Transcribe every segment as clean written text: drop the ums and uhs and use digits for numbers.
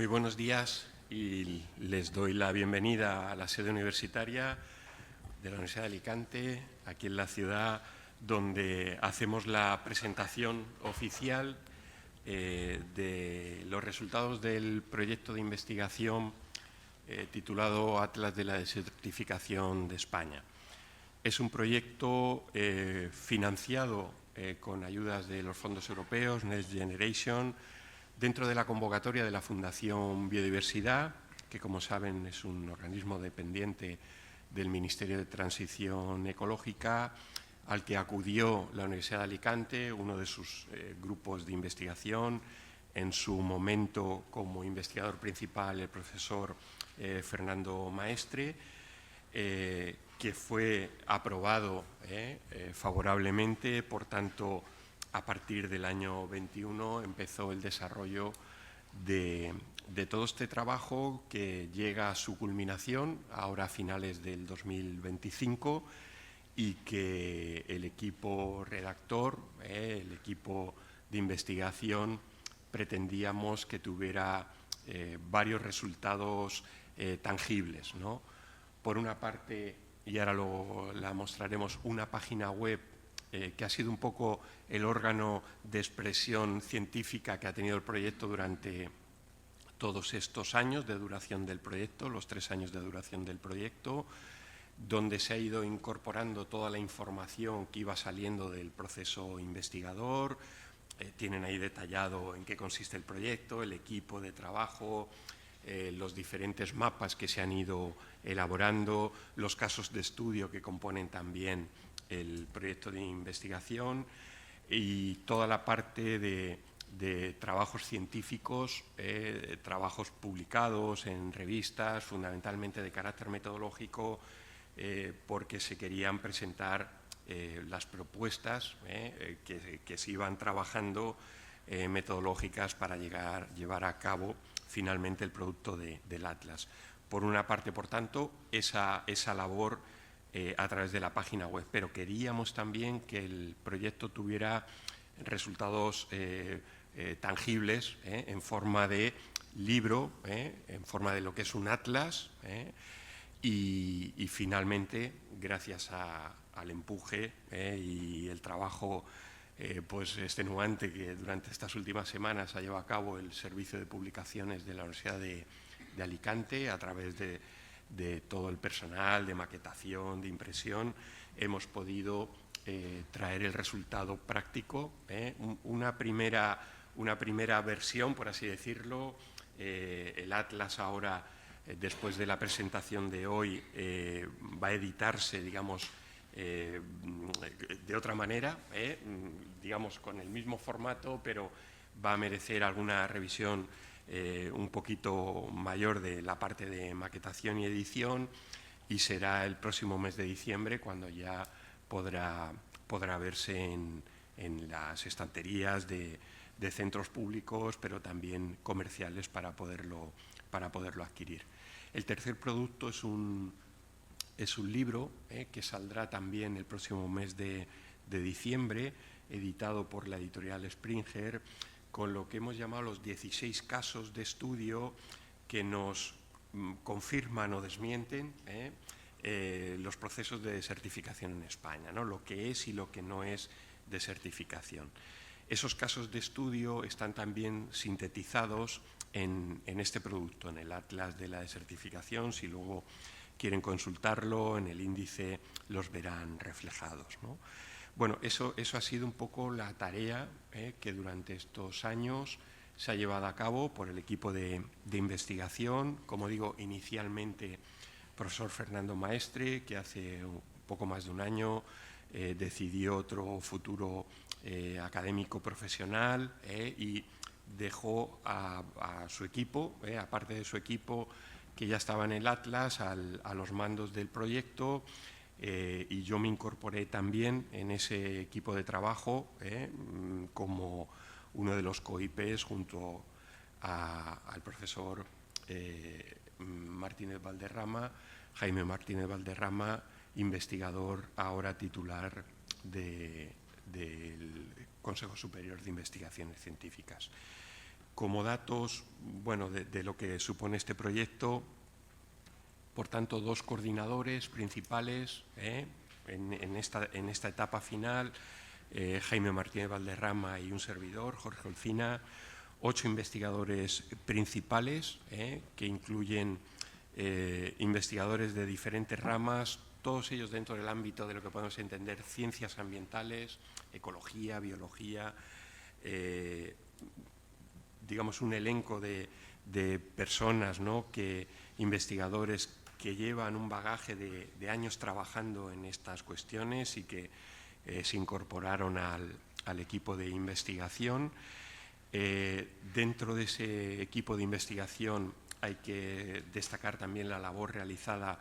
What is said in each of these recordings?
Muy buenos días y les doy la bienvenida a la sede universitaria de la Universidad de Alicante, aquí en la ciudad donde hacemos la presentación oficial de los resultados del proyecto de investigación titulado Atlas de la Desertificación de España. Es un proyecto financiado con ayudas de los fondos europeos, Next Generation, dentro de la convocatoria de la Fundación Biodiversidad, que como saben es un organismo dependiente del Ministerio de Transición Ecológica, al que acudió la Universidad de Alicante, uno de sus grupos de investigación, en su momento como investigador principal el profesor Fernando Maestre, que fue aprobado favorablemente. Por tanto, a partir del año 21 empezó el desarrollo de todo este trabajo, que llega a su culminación ahora a finales del 2025, y que el equipo redactor, el equipo de investigación, pretendíamos que tuviera varios resultados tangibles, ¿no? Por una parte, y ahora la mostraremos, una página web que ha sido un poco el órgano de expresión científica que ha tenido el proyecto durante todos estos años de duración del proyecto, los 3 años de duración del proyecto, donde se ha ido incorporando toda la información que iba saliendo del proceso investigador. Tienen ahí detallado en qué consiste el proyecto, el equipo de trabajo, los diferentes mapas que se han ido elaborando, los casos de estudio que componen también el proyecto de investigación, y toda la parte de trabajos científicos, trabajos publicados en revistas, fundamentalmente de carácter metodológico, porque se querían presentar las propuestas que se iban trabajando metodológicas para llevar a cabo finalmente el producto del Atlas. Por una parte, por tanto, esa labor a través de la página web, pero queríamos también que el proyecto tuviera resultados tangibles en forma de libro, en forma de lo que es un atlas, y finalmente, gracias al empuje y el trabajo pues extenuante que durante estas últimas semanas ha llevado a cabo el Servicio de Publicaciones de la Universidad de Alicante, a través de todo el personal de maquetación, de impresión, hemos podido traer el resultado práctico, una primera versión, por así decirlo. El Atlas ahora, después de la presentación de hoy, va a editarse, digamos, de otra manera, digamos con el mismo formato, pero va a merecer alguna revisión un poquito mayor de la parte de maquetación y edición, y será el próximo mes de diciembre cuando ya podrá verse en las estanterías de centros públicos, pero también comerciales, para poderlo adquirir. El tercer producto es un libro que saldrá también el próximo mes de diciembre, editado por la editorial Springer, con lo que hemos llamado los 16 casos de estudio que nos confirman o desmienten los procesos de desertificación en España, ¿no? Lo que es y lo que no es desertificación. Esos casos de estudio están también sintetizados en este producto, en el Atlas de la Desertificación. Si luego quieren consultarlo, en el índice los verán reflejados, ¿no? Bueno, eso ha sido un poco la tarea que durante estos años se ha llevado a cabo por el equipo de investigación. Como digo, inicialmente el profesor Fernando Maestre, que hace un poco más de un año decidió otro futuro académico profesional, y dejó a su equipo, aparte de su equipo que ya estaba en el Atlas, a los mandos del proyecto, y yo me incorporé también en ese equipo de trabajo como uno de los COIPes junto al profesor Martínez Valderrama, Jaime Martínez Valderrama, investigador ahora titular del Consejo Superior de Investigaciones Científicas. Como datos, bueno, de lo que supone este proyecto, por tanto, 2 coordinadores principales en esta etapa final, Jaime Martínez Valderrama y un servidor, Jorge Olcina, 8 investigadores principales que incluyen investigadores de diferentes ramas, todos ellos dentro del ámbito de lo que podemos entender ciencias ambientales, ecología, biología, digamos un elenco de personas, ¿no?, investigadores que llevan un bagaje de años trabajando en estas cuestiones y que se incorporaron al equipo de investigación. Dentro de ese equipo de investigación hay que destacar también la labor realizada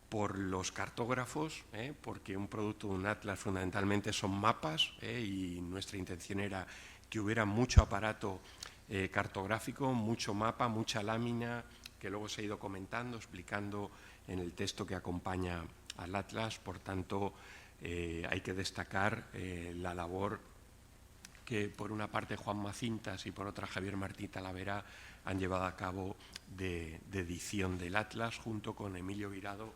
por los cartógrafos, porque un producto de un atlas fundamentalmente son mapas, y nuestra intención era que hubiera mucho aparato cartográfico, mucho mapa, mucha lámina, que luego se ha ido comentando, explicando en el texto que acompaña al atlas. Por tanto, hay que destacar la labor que por una parte Juan Macintas y por otra Javier Martí Talavera han llevado a cabo de edición del atlas, junto con Emilio Virado,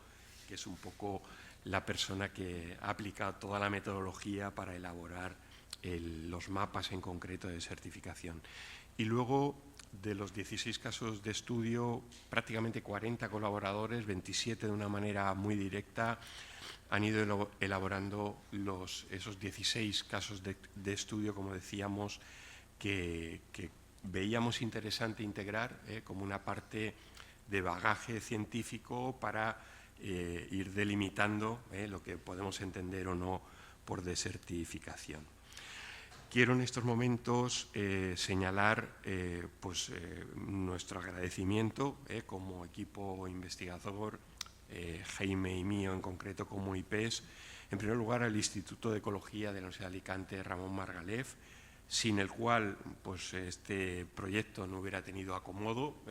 que es un poco la persona que ha aplicado toda la metodología para elaborar los mapas en concreto de certificación. Y luego, de los 16 casos de estudio, prácticamente 40 colaboradores, 27 de una manera muy directa, han ido elaborando esos 16 casos de estudio, como decíamos, que veíamos interesante integrar como una parte de bagaje científico para ir delimitando lo que podemos entender o no por desertificación. Quiero en estos momentos señalar nuestro agradecimiento como equipo investigador, Jaime y mío en concreto como IPES, en primer lugar al Instituto de Ecología de la Universidad de Alicante, Ramón Margalef, sin el cual pues, este proyecto no hubiera tenido acomodo,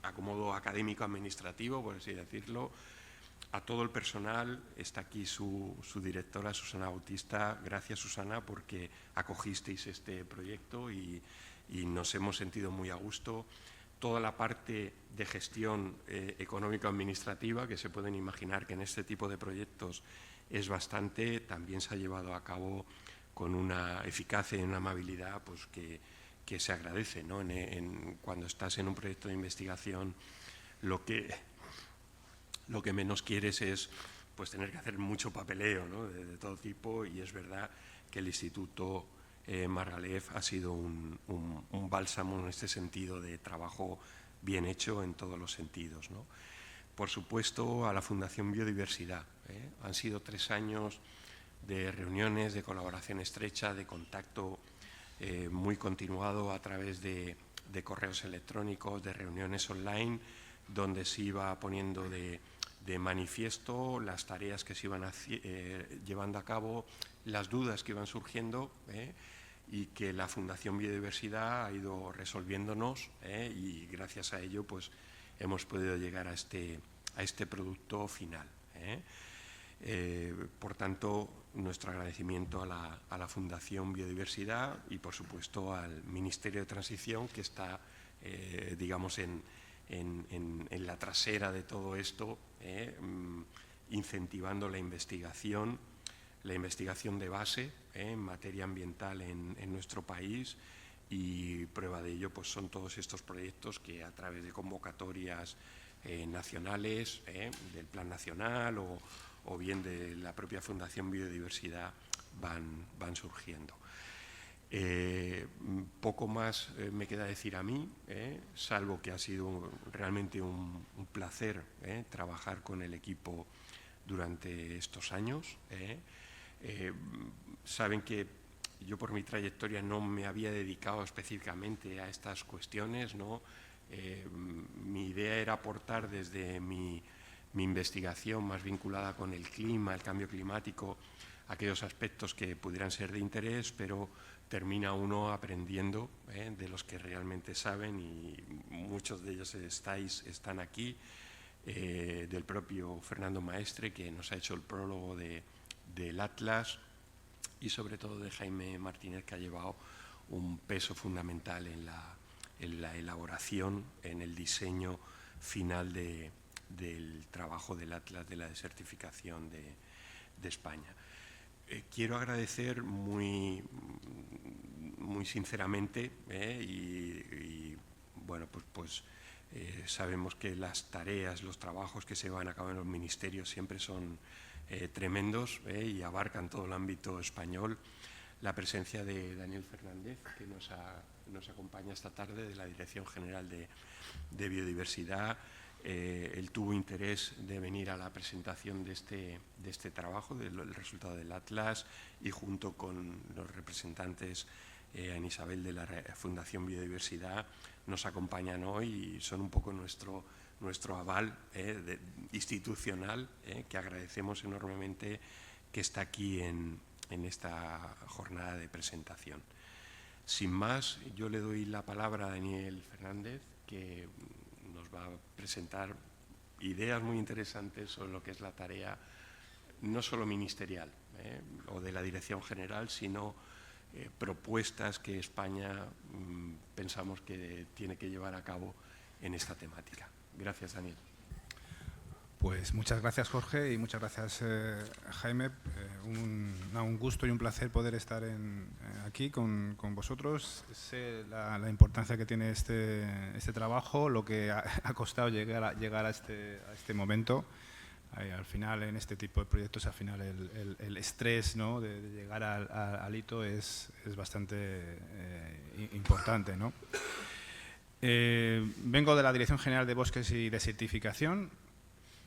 acomodo académico-administrativo, por así decirlo. A todo el personal, está aquí su directora, Susana Bautista. Gracias, Susana, porque acogisteis este proyecto y nos hemos sentido muy a gusto. Toda la parte de gestión económico-administrativa, que se pueden imaginar que en este tipo de proyectos es bastante, también se ha llevado a cabo con una eficacia y una amabilidad pues, que se agradece, ¿no? Cuando estás en un proyecto de investigación, lo que menos quieres es pues, tener que hacer mucho papeleo, ¿no?, de todo tipo, y es verdad que el Instituto Margalef ha sido un bálsamo en este sentido de trabajo bien hecho en todos los sentidos, ¿no? Por supuesto, a la Fundación Biodiversidad. Han sido 3 años de reuniones, de colaboración estrecha, de contacto muy continuado a través de correos electrónicos, de reuniones online, donde se iba poniendo de manifiesto las tareas que se iban llevando a cabo, las dudas que iban surgiendo y que la Fundación Biodiversidad ha ido resolviéndonos y gracias a ello pues, hemos podido llegar a este producto final. Por tanto, nuestro agradecimiento a la Fundación Biodiversidad y, por supuesto, al Ministerio de Transición, que está, digamos, en la trasera de todo esto, incentivando la investigación de base en materia ambiental en nuestro país, y prueba de ello pues, son todos estos proyectos que a través de convocatorias nacionales, del Plan Nacional o bien de la propia Fundación Biodiversidad van surgiendo. Poco más me queda decir a mí, salvo que ha sido realmente un placer trabajar con el equipo durante estos años. Saben que yo por mi trayectoria no me había dedicado específicamente a estas cuestiones, ¿no? Mi idea era aportar desde mi investigación más vinculada con el clima, el cambio climático, aquellos aspectos que pudieran ser de interés, pero termina uno aprendiendo de los que realmente saben, y muchos de ellos están aquí, del propio Fernando Maestre, que nos ha hecho el prólogo del Atlas, y sobre todo de Jaime Martínez, que ha llevado un peso fundamental en la elaboración, en el diseño final del trabajo del Atlas de la Desertificación de España. Quiero agradecer muy sinceramente y bueno, pues sabemos que las tareas, los trabajos que se van a cabo en los ministerios siempre son tremendos y abarcan todo el ámbito español. La presencia de Daniel Fernández, que nos acompaña esta tarde, de la Dirección General de Biodiversidad. Él tuvo interés de venir a la presentación de este trabajo, del resultado del Atlas, y junto con los representantes Ana Isabel de la Fundación Biodiversidad nos acompañan hoy y son un poco nuestro aval institucional, que agradecemos enormemente que está aquí en esta jornada de presentación. Sin más, yo le doy la palabra a Daniel Fernández, que nos va a presentar ideas muy interesantes sobre lo que es la tarea no solo ministerial o de la Dirección General, sino propuestas que España pensamos que tiene que llevar a cabo en esta temática. Gracias, Daniel. Pues muchas gracias, Jorge, y muchas gracias, Jaime. Un gusto y un placer poder estar aquí con vosotros. Sé la importancia que tiene este trabajo, lo que ha costado llegar a este momento. Al final, en este tipo de proyectos, al final el estrés, ¿no?, de llegar al hito es bastante importante, ¿no? Vengo de la Dirección General de Bosques y Desertificación.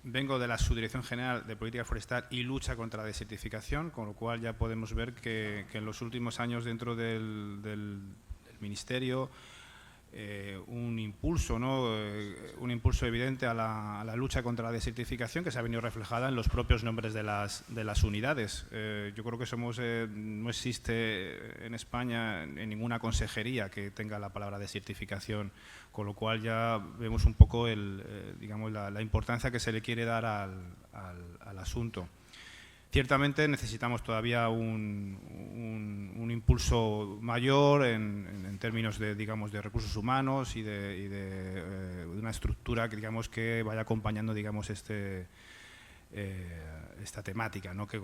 Vengo de la Subdirección General de Política Forestal y Lucha contra la Desertificación, con lo cual ya podemos ver que en los últimos años dentro del Ministerio un impulso, ¿no?, un impulso evidente a la lucha contra la desertificación, que se ha venido reflejada en los propios nombres de las unidades. Yo creo que no existe en España en ninguna consejería que tenga la palabra desertificación, con lo cual ya vemos un poco digamos, la importancia que se le quiere dar al asunto. Ciertamente necesitamos todavía un impulso mayor en términos de, digamos, de recursos humanos y de una estructura que, digamos, que vaya acompañando, digamos, esta temática, ¿no?, que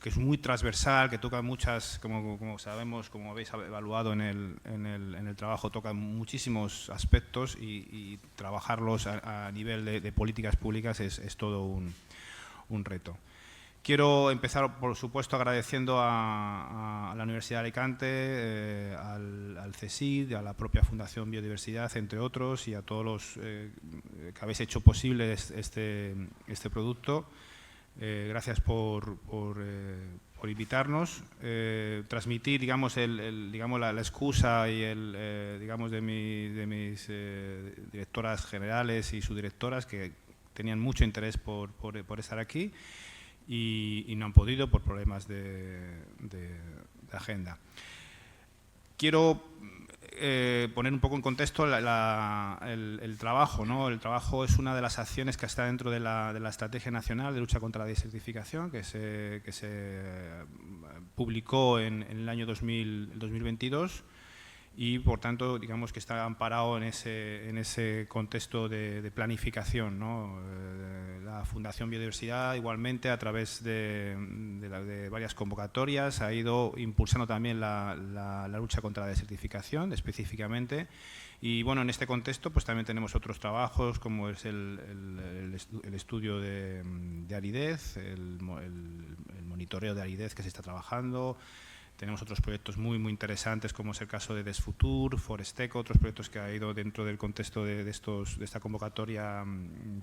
es muy transversal, que toca muchas, como sabemos, como habéis evaluado en el trabajo, toca muchísimos aspectos y trabajarlos a nivel de políticas públicas es todo un reto. Quiero empezar, por supuesto, agradeciendo a la Universidad de Alicante, al CSIC, a la propia Fundación Biodiversidad, entre otros, y a todos los que habéis hecho posible este producto. Gracias por invitarnos. Transmitir, digamos, la excusa y digamos, de mis directoras generales y subdirectoras, que tenían mucho interés por estar aquí. Y no han podido por problemas de agenda. Quiero poner un poco en contexto el trabajo, ¿no? El trabajo es una de las acciones que está dentro de la Estrategia Nacional de Lucha contra la Desertificación, que se publicó en el año 2022. Y, por tanto, digamos que está amparado en ese contexto de planificación, ¿no? La Fundación Biodiversidad, igualmente, a través de varias convocatorias, ha ido impulsando también la lucha contra la desertificación, específicamente. Y, bueno, en este contexto pues también tenemos otros trabajos, como es el estudio de aridez, el monitoreo de aridez que se está trabajando. Tenemos otros proyectos muy interesantes, como es el caso de Desfutur, Foresteco, otros proyectos que ha ido dentro del contexto de esta convocatoria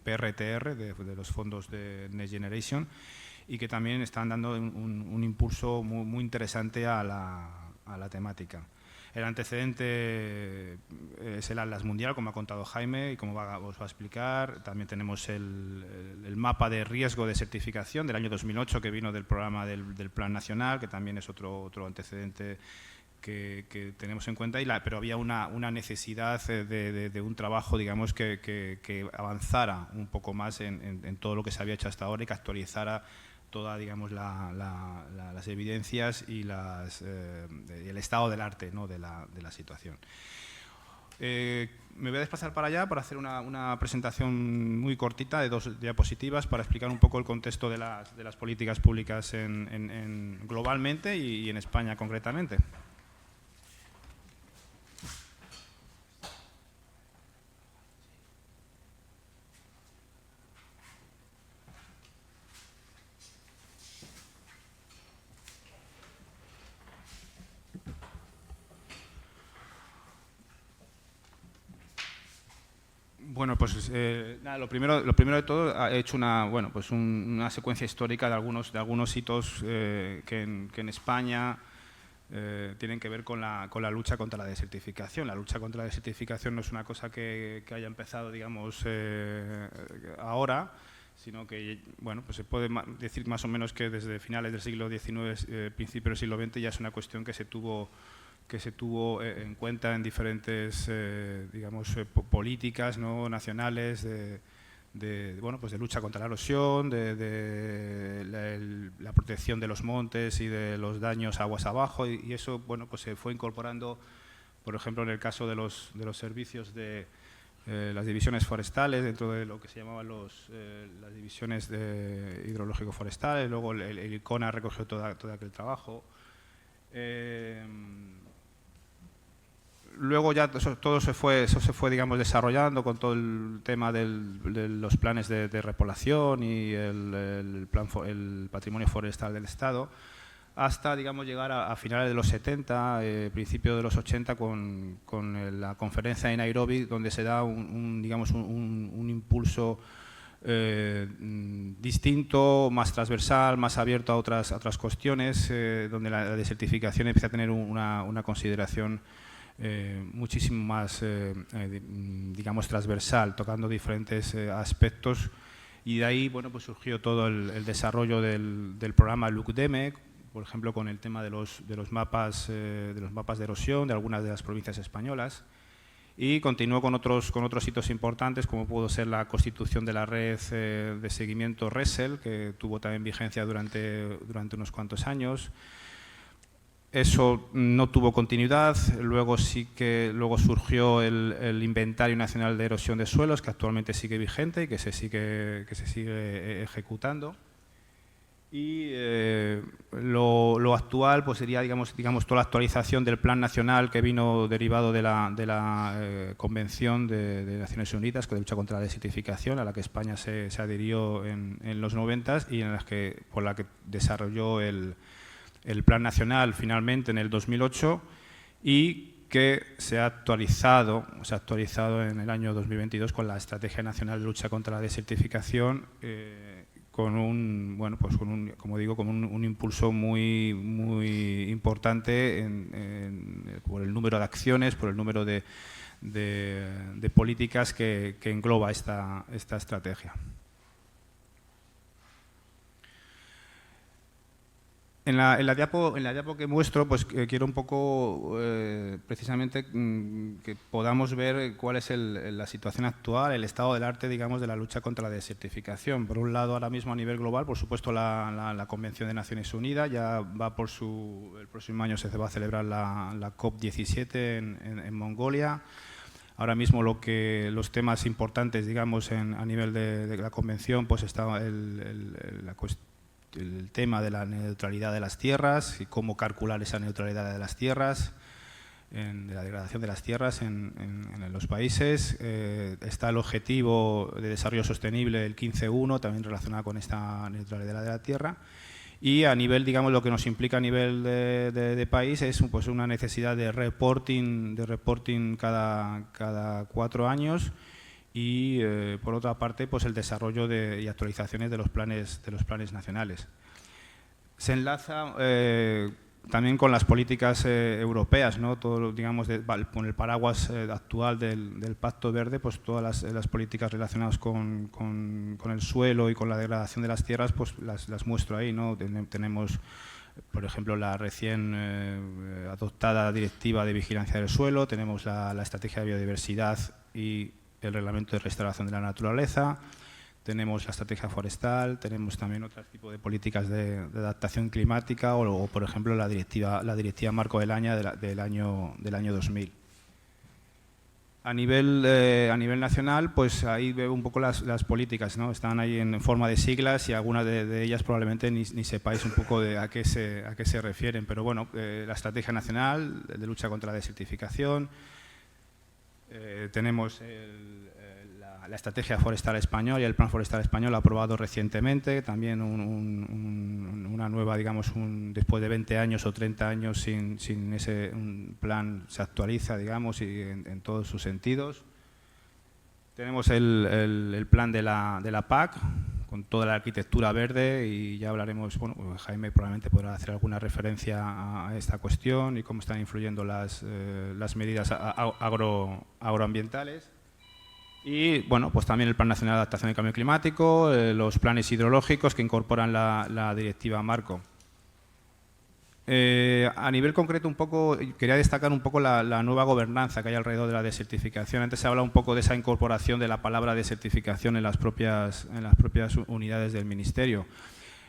PRTR, de los fondos de Next Generation, y que también están dando un impulso muy interesante a la temática. El antecedente es el Atlas Mundial, como ha contado Jaime y como os va a explicar. También tenemos el mapa de riesgo de desertificación del año 2008, que vino del programa del Plan Nacional, que también es otro antecedente que tenemos en cuenta, pero había una necesidad de un trabajo, digamos, que avanzara un poco más en todo lo que se había hecho hasta ahora y que actualizara toda, digamos, las evidencias y el estado del arte, ¿no?, de la situación. Me voy a desplazar para allá para hacer una presentación muy cortita de 2 diapositivas para explicar un poco el contexto de las políticas públicas globalmente y en España concretamente. Bueno, pues nada, lo primero de todo, he hecho una secuencia histórica de algunos hitos que en España tienen que ver con la lucha contra la desertificación. La lucha contra la desertificación no es una cosa que haya empezado, digamos, ahora, sino que, bueno, pues se puede decir más o menos que desde finales del siglo XIX, principios del siglo XX, ya es una cuestión que se tuvo en cuenta en diferentes digamos, políticas, ¿no?, nacionales de lucha contra la erosión, de la protección de los montes y de los daños aguas abajo, y eso, bueno, pues se fue incorporando, por ejemplo, en el caso de los servicios de las divisiones forestales, dentro de lo que se llamaban las divisiones de hidrológico forestales. Luego el ICONA recogió todo aquel trabajo. Luego ya eso se fue, digamos, desarrollando con todo el tema de los planes de repoblación y el patrimonio forestal del Estado, hasta, digamos, llegar a finales de los 70, principios de los 80, con la conferencia de Nairobi, donde se da un impulso distinto, más transversal, más abierto a otras cuestiones, donde la desertificación empieza a tener una consideración muchísimo más, digamos, transversal, tocando diferentes aspectos, y de ahí, bueno, pues surgió todo el desarrollo del programa LUCDEME, por ejemplo, con el tema de los mapas de erosión de algunas de las provincias españolas, y continuó con otros hitos importantes, como pudo ser la constitución de la red de seguimiento RESEL, que tuvo también vigencia durante unos cuantos años. Eso no tuvo continuidad. Luego surgió el Inventario Nacional de Erosión de Suelos, que actualmente sigue vigente y que se sigue ejecutando. Y lo actual, pues sería, digamos, toda la actualización del Plan Nacional, que vino derivado de la Convención de Naciones Unidas de lucha contra la desertificación, a la que España se adhirió en los 90 y por la que desarrolló el Plan Nacional finalmente en el 2008, y que se ha actualizado en el año 2022 con la Estrategia Nacional de Lucha contra la Desertificación, con un impulso muy importante por el número de acciones, por el número de políticas que engloba esta estrategia. En la diapo que muestro, pues quiero un poco precisamente que podamos ver cuál es la situación actual, el estado del arte, digamos, de la lucha contra la desertificación. Por un lado, ahora mismo a nivel global, por supuesto, la Convención de Naciones Unidas ya va el próximo año se va a celebrar la COP17 en Mongolia. Ahora mismo los temas importantes, digamos, a nivel de la Convención, pues está el tema de la neutralidad de las tierras y cómo calcular esa neutralidad de las tierras, de la degradación de las tierras en los países. Está el objetivo de desarrollo sostenible, el 15.1, también relacionado con esta neutralidad de la tierra. Y a nivel, digamos, lo que nos implica a nivel de país es, pues, una necesidad de reporting cada 4 años. Y por otra parte, pues el desarrollo y actualizaciones de los planes nacionales. Se enlaza también con las políticas europeas, ¿no? Todo, digamos, con el paraguas actual del Pacto Verde, pues todas las políticas relacionadas con el suelo y con la degradación de las tierras, pues las muestro ahí, ¿no? Tenemos, por ejemplo, la recién adoptada Directiva de Vigilancia del Suelo, tenemos la Estrategia de Biodiversidad y el Reglamento de Restauración de la Naturaleza, tenemos la estrategia forestal, tenemos también otro tipo de políticas de adaptación climática o por ejemplo, la directiva marco del año 2000. A nivel nacional, pues ahí veo un poco las políticas, ¿no? Están ahí en forma de siglas y algunas de ellas probablemente ni sepáis un poco a qué se refieren. Pero bueno, la Estrategia Nacional de Lucha contra la Desertificación, tenemos la Estrategia Forestal Española y el Plan Forestal Español aprobado recientemente, también una nueva, digamos, después de 20 años o 30 años sin ese plan se actualiza, digamos, y en todos sus sentidos. Tenemos el plan de la PAC, con toda la arquitectura verde, y ya hablaremos, bueno, Jaime probablemente podrá hacer alguna referencia a esta cuestión y cómo están influyendo las medidas agroambientales. Y bueno, pues también el Plan Nacional de Adaptación al Cambio Climático, los planes hidrológicos que incorporan la Directiva Marco. A nivel concreto, un poco quería destacar un poco la nueva gobernanza que hay alrededor de la desertificación. Antes se habla un poco de esa incorporación de la palabra desertificación en las propias unidades del Ministerio.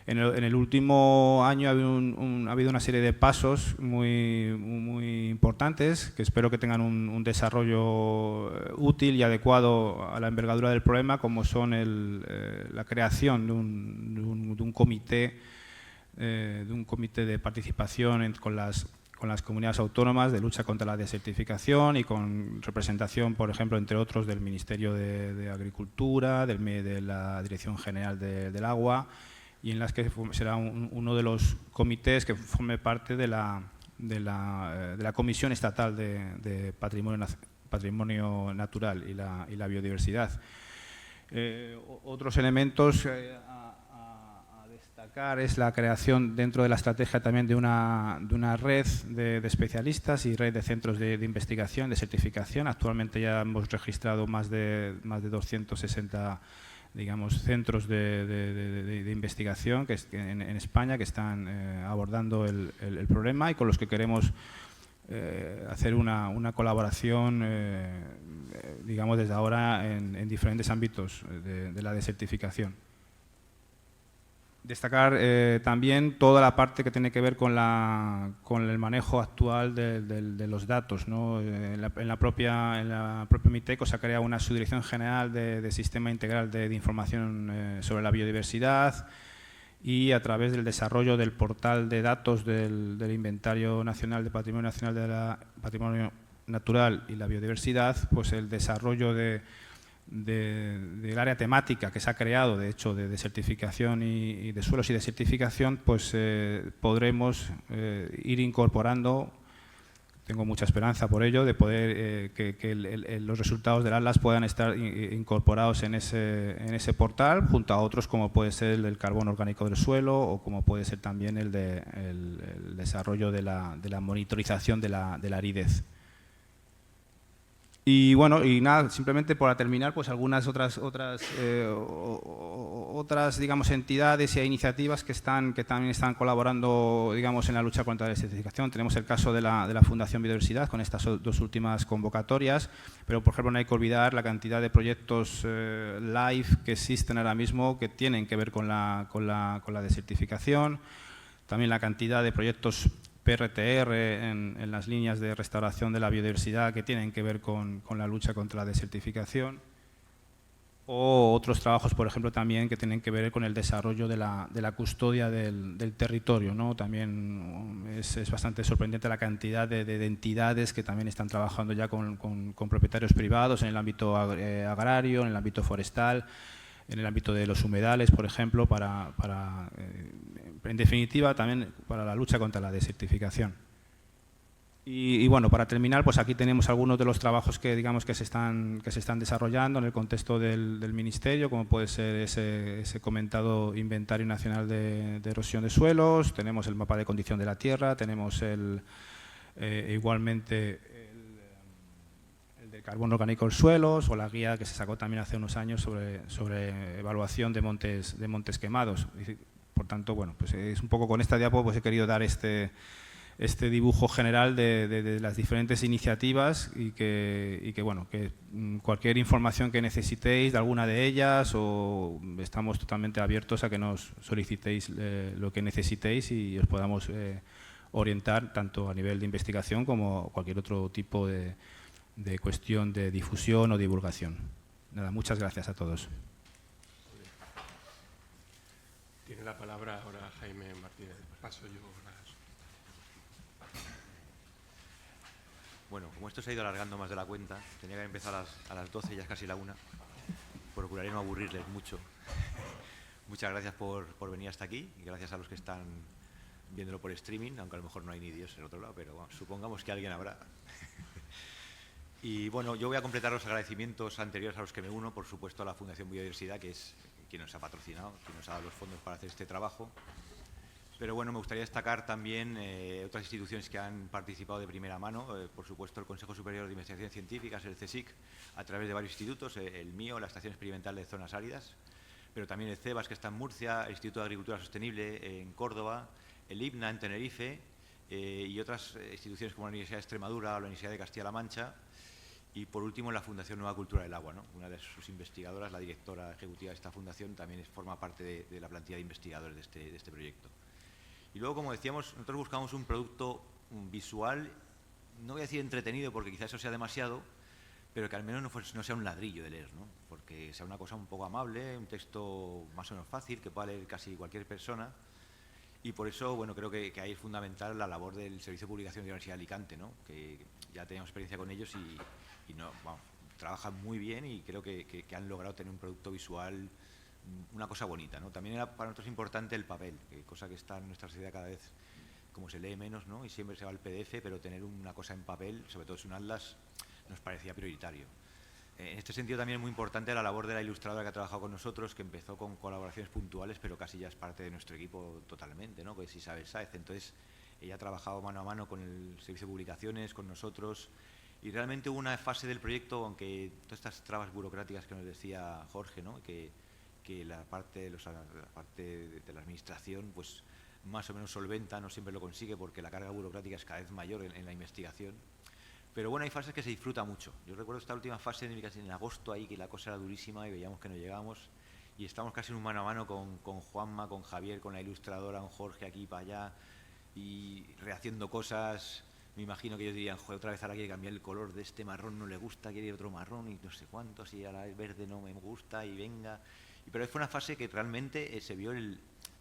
En el último año ha habido una serie de pasos muy importantes que espero que tengan un desarrollo útil y adecuado a la envergadura del problema, como son la creación de un comité de participación con las comunidades autónomas de lucha contra la desertificación y con representación, por ejemplo, entre otros, del Ministerio de Agricultura, de la Dirección General del Agua, y en las que será uno de los comités que forme parte de la Comisión Estatal de Patrimonio Natural y la Biodiversidad. Otros elementos a destacar es la creación dentro de la estrategia también de una red de especialistas y red de centros de investigación, de certificación. Actualmente ya hemos registrado más de 260, digamos, centros de investigación en España que están abordando el problema y con los que queremos hacer una colaboración, digamos, desde ahora en diferentes ámbitos de la desertificación. Destacar también toda la parte que tiene que ver con el manejo actual de los datos, ¿no? En la propia MITECO se ha creado una subdirección general de Sistema Integral de Información sobre la Biodiversidad, y a través del desarrollo del portal de datos del Inventario Nacional de Patrimonio Natural y la Biodiversidad, pues el desarrollo del área temática que se ha creado, de hecho, de desertificación y de suelos y desertificación, pues podremos ir incorporando, tengo mucha esperanza por ello, de poder que los resultados del Atlas puedan estar incorporados en ese portal, junto a otros como puede ser el del carbono orgánico del suelo o como puede ser también el desarrollo de la monitorización de la aridez. Y bueno, y nada, simplemente para terminar, pues algunas otras digamos, entidades e iniciativas que también están colaborando, digamos, en la lucha contra la desertificación. Tenemos el caso de la Fundación Biodiversidad con estas dos últimas convocatorias, pero por ejemplo no hay que olvidar la cantidad de proyectos live que existen ahora mismo que tienen que ver con la desertificación. También la cantidad de proyectos PRTR en las líneas de restauración de la biodiversidad que tienen que ver con la lucha contra la desertificación, o otros trabajos, por ejemplo, también que tienen que ver con el desarrollo de la custodia del territorio, ¿no? También es bastante sorprendente la cantidad de entidades que también están trabajando ya con propietarios privados en el ámbito agrario, en el ámbito forestal, en el ámbito de los humedales, por ejemplo, en definitiva, también para la lucha contra la desertificación. Y bueno, para terminar, pues aquí tenemos algunos de los trabajos que, digamos, que se están desarrollando en el contexto del Ministerio, como puede ser ese comentado Inventario Nacional de Erosión de Suelos, tenemos el mapa de condición de la tierra, tenemos igualmente el del carbono orgánico en suelos, o la guía que se sacó también hace unos años sobre evaluación de montes quemados. Por tanto, bueno, pues es un poco con esta diapo pues he querido dar este dibujo general de las diferentes iniciativas y que bueno, que cualquier información que necesitéis de alguna de ellas, o estamos totalmente abiertos a que nos solicitéis lo que necesitéis y os podamos orientar tanto a nivel de investigación como cualquier otro tipo de cuestión de difusión o divulgación. Nada, muchas gracias a todos. Tiene la palabra ahora Jaime Martínez. Paso yo. Bueno, como esto se ha ido alargando más de la cuenta, tenía que empezar a las 12, ya es casi la 1. Procuraré no aburrirles mucho. Muchas gracias por venir hasta aquí y gracias a los que están viéndolo por streaming, aunque a lo mejor no hay ni Dios en el otro lado, pero bueno, supongamos que alguien habrá. Y bueno, yo voy a completar los agradecimientos anteriores a los que me uno, por supuesto a la Fundación Biodiversidad, que es quien nos ha patrocinado, quien nos ha dado los fondos para hacer este trabajo. Pero bueno, me gustaría destacar también otras instituciones que han participado de primera mano, por supuesto el Consejo Superior de Investigaciones Científicas, el CSIC, a través de varios institutos, el mío, la Estación Experimental de Zonas Áridas, pero también el CEBAS, que está en Murcia, el Instituto de Agricultura Sostenible en Córdoba, el IBNA en Tenerife y otras instituciones como la Universidad de Extremadura o la Universidad de Castilla-La Mancha. Y por último, la Fundación Nueva Cultura del Agua, ¿no? Una de sus investigadoras, la directora ejecutiva de esta fundación, también forma parte de la plantilla de investigadores de este proyecto. Y luego, como decíamos, nosotros buscamos un producto visual, no voy a decir entretenido porque quizás eso sea demasiado, pero que al menos no sea un ladrillo de leer, ¿no? Porque sea una cosa un poco amable, un texto más o menos fácil, que pueda leer casi cualquier persona. Y por eso, bueno, creo que ahí es fundamental la labor del Servicio de Publicación de la Universidad de Alicante, ¿no? Que ya teníamos experiencia con ellos y no, vamos, trabajan muy bien y creo que han logrado tener un producto visual, una cosa bonita, ¿no? También era para nosotros importante el papel, cosa que está en nuestra sociedad cada vez como se lee menos, ¿no? Y siempre se va al PDF, pero tener una cosa en papel, sobre todo si un atlas, nos parecía prioritario. En este sentido también es muy importante la labor de la ilustradora que ha trabajado con nosotros, que empezó con colaboraciones puntuales, pero casi ya es parte de nuestro equipo totalmente, ¿no? Que es Isabel Sáez. Entonces, ella ha trabajado mano a mano con el Servicio de Publicaciones, con nosotros, y realmente hubo una fase del proyecto, aunque todas estas trabas burocráticas que nos decía Jorge, ¿no? Que la parte de la administración, pues más o menos solventa, no siempre lo consigue porque la carga burocrática es cada vez mayor en la investigación. Pero bueno, hay fases que se disfruta mucho. Yo recuerdo esta última fase en agosto ahí, que la cosa era durísima y veíamos que no llegábamos. Y estamos casi en un mano a mano con Juanma, con Javier, con la ilustradora, con Jorge aquí para allá, y rehaciendo cosas. Me imagino que ellos dirían, joder, otra vez ahora quiere cambiar el color de este marrón, no le gusta, quiere otro marrón y no sé cuántos, y ahora el verde no me gusta y venga. Pero fue una fase que realmente se vio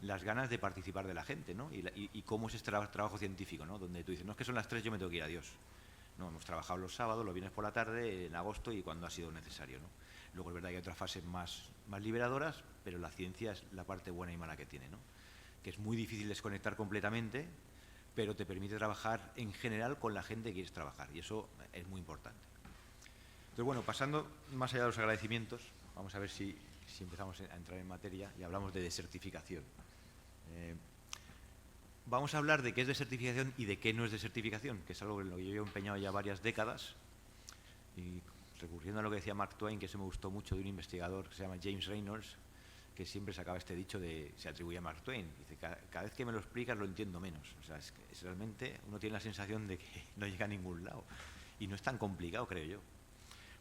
las ganas de participar de la gente, ¿no? Y cómo es este trabajo científico, ¿no? Donde tú dices, no es que son las 3, yo me tengo que ir, adiós. No, hemos trabajado los sábados, los viernes por la tarde, en agosto y cuando ha sido necesario, ¿no? Luego es verdad que hay otras fases más liberadoras, pero la ciencia es la parte buena y mala que tiene, ¿no? Que es muy difícil desconectar completamente, pero te permite trabajar en general con la gente que quieres trabajar y eso es muy importante. Entonces, bueno, pasando más allá de los agradecimientos, vamos a ver si empezamos a entrar en materia y hablamos de desertificación. Vamos a hablar de qué es desertificación y de qué no es desertificación, que es algo en lo que yo he empeñado ya varias décadas. Y recurriendo a lo que decía Mark Twain, que eso me gustó mucho, de un investigador que se llama James Reynolds, que siempre sacaba este dicho se atribuye a Mark Twain. Dice, cada vez que me lo explicas lo entiendo menos. O sea, es realmente uno tiene la sensación de que no llega a ningún lado. Y no es tan complicado, creo yo.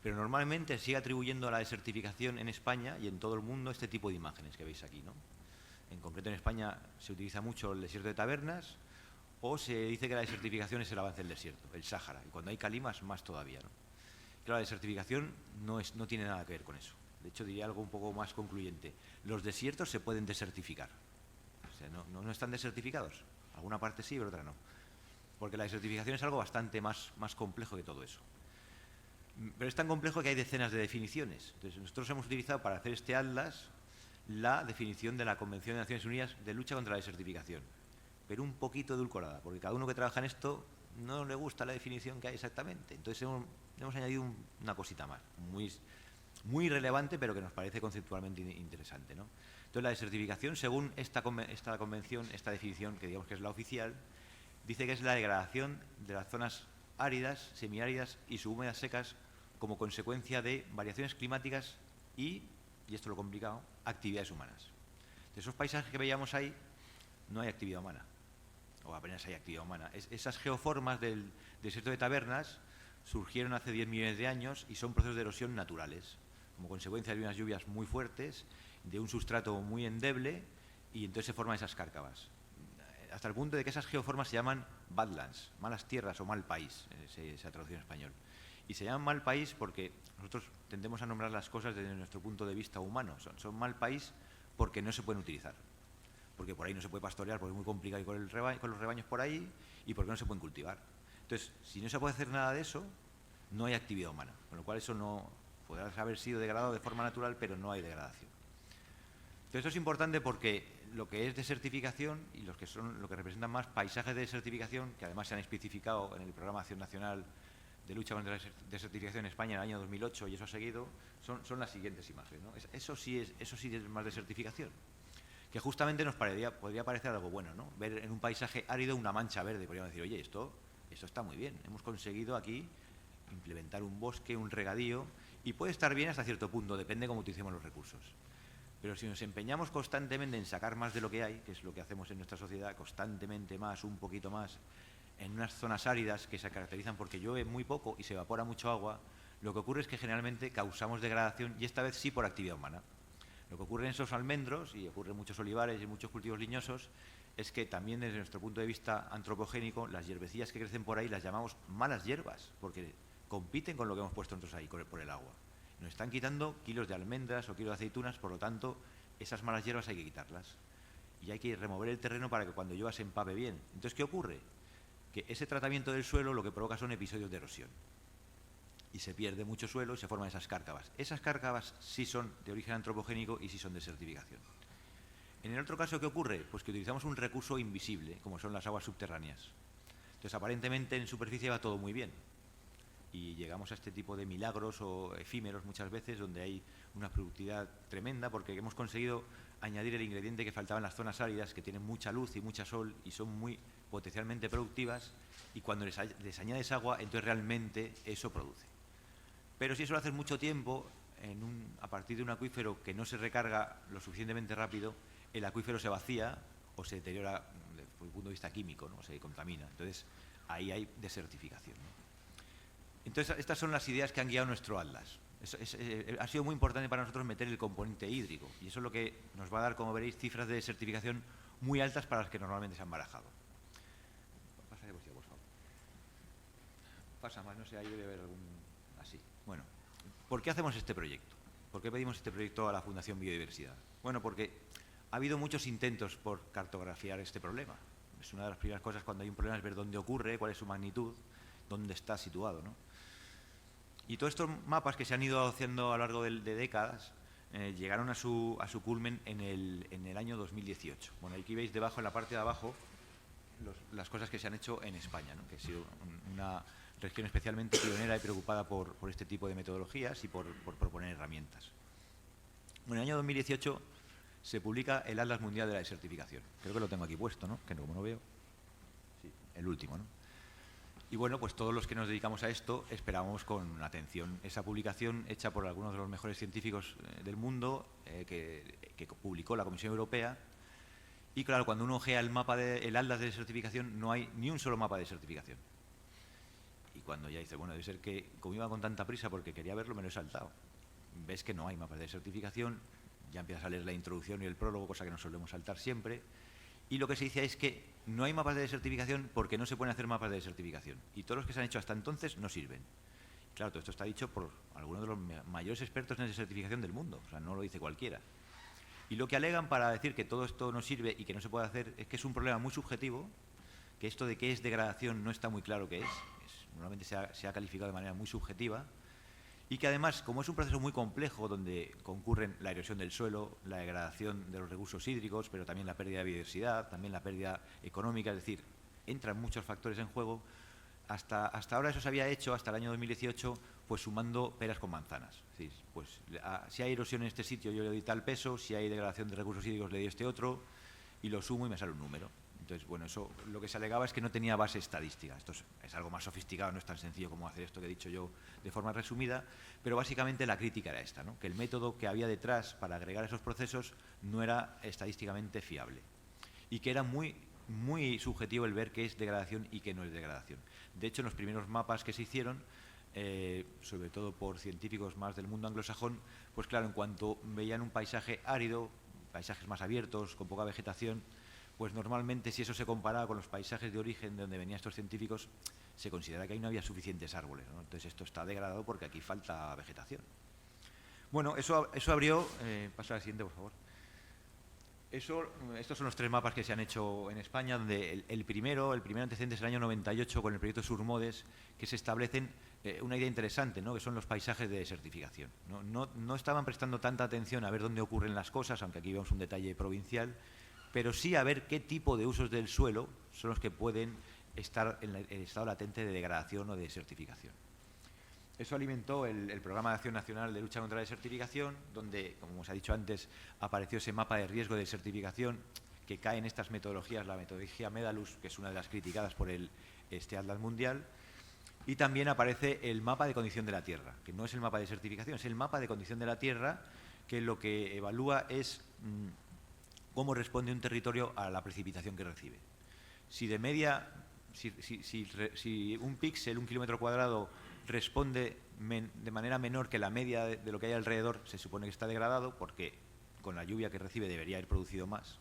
Pero normalmente sigue atribuyendo a la desertificación en España y en todo el mundo este tipo de imágenes que veis aquí, ¿no? En concreto en España se utiliza mucho el desierto de Tabernas o se dice que la desertificación es el avance del desierto, el Sáhara, y cuando hay calimas más todavía, ¿no? Claro, la desertificación no tiene nada que ver con eso. De hecho, diría algo un poco más concluyente. Los desiertos se pueden desertificar. O sea, no están desertificados. Alguna parte sí, pero otra no. Porque la desertificación es algo bastante más complejo que todo eso. Pero es tan complejo que hay decenas de definiciones. Entonces, nosotros hemos utilizado para hacer este atlas la definición de la Convención de Naciones Unidas de lucha contra la desertificación, pero un poquito edulcorada, porque cada uno que trabaja en esto no le gusta la definición que hay exactamente. Entonces hemos añadido una cosita más, muy relevante, pero que nos parece conceptualmente interesante, ¿no? Entonces la desertificación, según esta convención, esta definición, que digamos que es la oficial, dice que es la degradación de las zonas áridas, semiáridas y subhúmedas secas como consecuencia de variaciones climáticas y esto es lo complicado, actividades humanas. De esos paisajes que veíamos ahí, no hay actividad humana, o apenas hay actividad humana. Esas geoformas del desierto de Tabernas surgieron hace 10 millones de años y son procesos de erosión naturales, como consecuencia de unas lluvias muy fuertes, de un sustrato muy endeble, y entonces se forman esas cárcavas. Hasta el punto de que esas geoformas se llaman badlands, malas tierras o mal país, se ha traducido en español. Y se llaman mal país porque nosotros tendemos a nombrar las cosas desde nuestro punto de vista humano. Son mal país porque no se pueden utilizar. Porque por ahí no se puede pastorear, porque es muy complicado ir con los rebaños por ahí, y porque no se pueden cultivar. Entonces, si no se puede hacer nada de eso, no hay actividad humana. Con lo cual eso no podrá haber sido degradado de forma natural, pero no hay degradación. Entonces, esto es importante porque lo que es desertificación y lo que representan más paisajes de desertificación, que además se han especificado en el Programa de Acción Nacional de lucha contra la desertificación en España en el año 2008, y eso ha seguido, son las siguientes imágenes, ¿no? Eso sí es más desertificación, que justamente nos podría parecer algo bueno, ¿no? Ver en un paisaje árido una mancha verde, podríamos decir, oye, esto está muy bien, hemos conseguido aquí implementar un bosque, un regadío, y puede estar bien hasta cierto punto, depende cómo utilicemos los recursos. Pero si nos empeñamos constantemente en sacar más de lo que hay, que es lo que hacemos en nuestra sociedad, constantemente más, un poquito más, en unas zonas áridas que se caracterizan porque llueve muy poco y se evapora mucho agua, lo que ocurre es que generalmente causamos degradación, y esta vez sí por actividad humana. Lo que ocurre en esos almendros, y ocurre en muchos olivares y en muchos cultivos liñosos, es que también desde nuestro punto de vista antropogénico, las hierbecillas que crecen por ahí las llamamos malas hierbas, porque compiten con lo que hemos puesto nosotros ahí, por el agua. Nos están quitando kilos de almendras o kilos de aceitunas, por lo tanto, esas malas hierbas hay que quitarlas. Y hay que remover el terreno para que cuando llueva se empape bien. Entonces, ¿qué ocurre? Que ese tratamiento del suelo lo que provoca son episodios de erosión. Y se pierde mucho suelo y se forman esas cárcavas. Esas cárcavas sí son de origen antropogénico y sí son de desertificación. En el otro caso, ¿qué ocurre? Pues que utilizamos un recurso invisible, como son las aguas subterráneas. Entonces, aparentemente en superficie va todo muy bien. Y llegamos a este tipo de milagros o efímeros muchas veces, donde hay una productividad tremenda, porque hemos conseguido añadir el ingrediente que faltaba en las zonas áridas, que tienen mucha luz y mucha sol y son muy potencialmente productivas, y cuando les añades agua, entonces realmente eso produce. Pero si eso lo haces mucho tiempo, a partir de un acuífero que no se recarga lo suficientemente rápido, el acuífero se vacía o se deteriora desde el punto de vista químico, ¿no? Se contamina. Entonces, ahí hay desertificación, ¿no? Entonces, estas son las ideas que han guiado nuestro atlas. Ha sido muy importante para nosotros meter el componente hídrico, y eso es lo que nos va a dar, como veréis, cifras de desertificación muy altas para las que normalmente se han barajado. Pasa de por favor. Pasa más, no sé, ahí debe haber algún... así. Bueno, ¿por qué hacemos este proyecto? ¿Por qué pedimos este proyecto a la Fundación Biodiversidad? Bueno, porque ha habido muchos intentos por cartografiar este problema. Es una de las primeras cosas cuando hay un problema, es ver dónde ocurre, cuál es su magnitud, dónde está situado, ¿no? Y todos estos mapas que se han ido haciendo a lo largo de décadas llegaron a su culmen en el año 2018. Bueno, aquí veis debajo, en la parte de abajo, las cosas que se han hecho en España, ¿no? Que ha sido una región especialmente pionera y preocupada por este tipo de metodologías y por proponer herramientas. Bueno, en el año 2018 se publica el Atlas Mundial de la Desertificación. Creo que lo tengo aquí puesto, ¿no? Que como no veo. Sí, el último, ¿no? Y bueno, pues todos los que nos dedicamos a esto esperamos con atención esa publicación hecha por algunos de los mejores científicos del mundo que publicó la Comisión Europea. Y claro, cuando uno ojea el atlas de desertificación, no hay ni un solo mapa de desertificación. Y cuando ya dice, bueno, debe ser que, como iba con tanta prisa porque quería verlo, me lo he saltado. Ves que no hay mapas de desertificación, ya empiezas a leer la introducción y el prólogo, cosa que nos solemos saltar siempre. Y lo que se dice es que no hay mapas de desertificación porque no se pueden hacer mapas de desertificación. Y todos los que se han hecho hasta entonces no sirven. Claro, todo esto está dicho por algunos de los mayores expertos en desertificación del mundo. O sea, no lo dice cualquiera. Y lo que alegan para decir que todo esto no sirve y que no se puede hacer es que es un problema muy subjetivo, que esto de qué es degradación no está muy claro qué es. Normalmente se ha calificado de manera muy subjetiva. Y que además, como es un proceso muy complejo donde concurren la erosión del suelo, la degradación de los recursos hídricos, pero también la pérdida de biodiversidad, también la pérdida económica, es decir, entran muchos factores en juego, hasta ahora eso se había hecho, hasta el año 2018, pues sumando peras con manzanas. Es decir, pues, si hay erosión en este sitio yo le doy tal peso, si hay degradación de recursos hídricos le doy este otro, y lo sumo y me sale un número. Entonces, bueno, eso lo que se alegaba es que no tenía base estadística. Esto es algo más sofisticado, no es tan sencillo como hacer esto que he dicho yo de forma resumida, pero básicamente la crítica era esta, ¿no? Que el método que había detrás para agregar esos procesos no era estadísticamente fiable y que era muy subjetivo el ver qué es degradación y qué no es degradación. De hecho, en los primeros mapas que se hicieron, sobre todo por científicos más del mundo anglosajón, pues claro, en cuanto veían un paisaje árido, paisajes más abiertos, con poca vegetación, pues normalmente si eso se compara con los paisajes de origen de donde venían estos científicos, se considera que ahí no había suficientes árboles, ¿no? Entonces esto está degradado porque aquí falta vegetación. Bueno, eso abrió... pasa al siguiente, por favor. Estos son los 3 mapas que se han hecho en España, donde el primer antecedente es el año 98 con el proyecto Surmodes, que se establecen una idea interesante, ¿no? Que son los paisajes de desertificación. No estaban prestando tanta atención a ver dónde ocurren las cosas, aunque aquí vemos un detalle provincial, pero sí a ver qué tipo de usos del suelo son los que pueden estar en el estado latente de degradación o de desertificación. Eso alimentó el Programa de Acción Nacional de Lucha contra la Desertificación, donde, como os ha dicho antes, apareció ese mapa de riesgo de desertificación que cae en estas metodologías, la metodología Medalus, que es una de las criticadas por este Atlas Mundial, y también aparece el mapa de condición de la Tierra, que no es el mapa de desertificación, es el mapa de condición de la Tierra, que lo que evalúa es cómo responde un territorio a la precipitación que recibe. Si de media, si un píxel, un kilómetro cuadrado, responde de manera menor que la media de lo que hay alrededor, se supone que está degradado, porque con la lluvia que recibe debería haber producido más,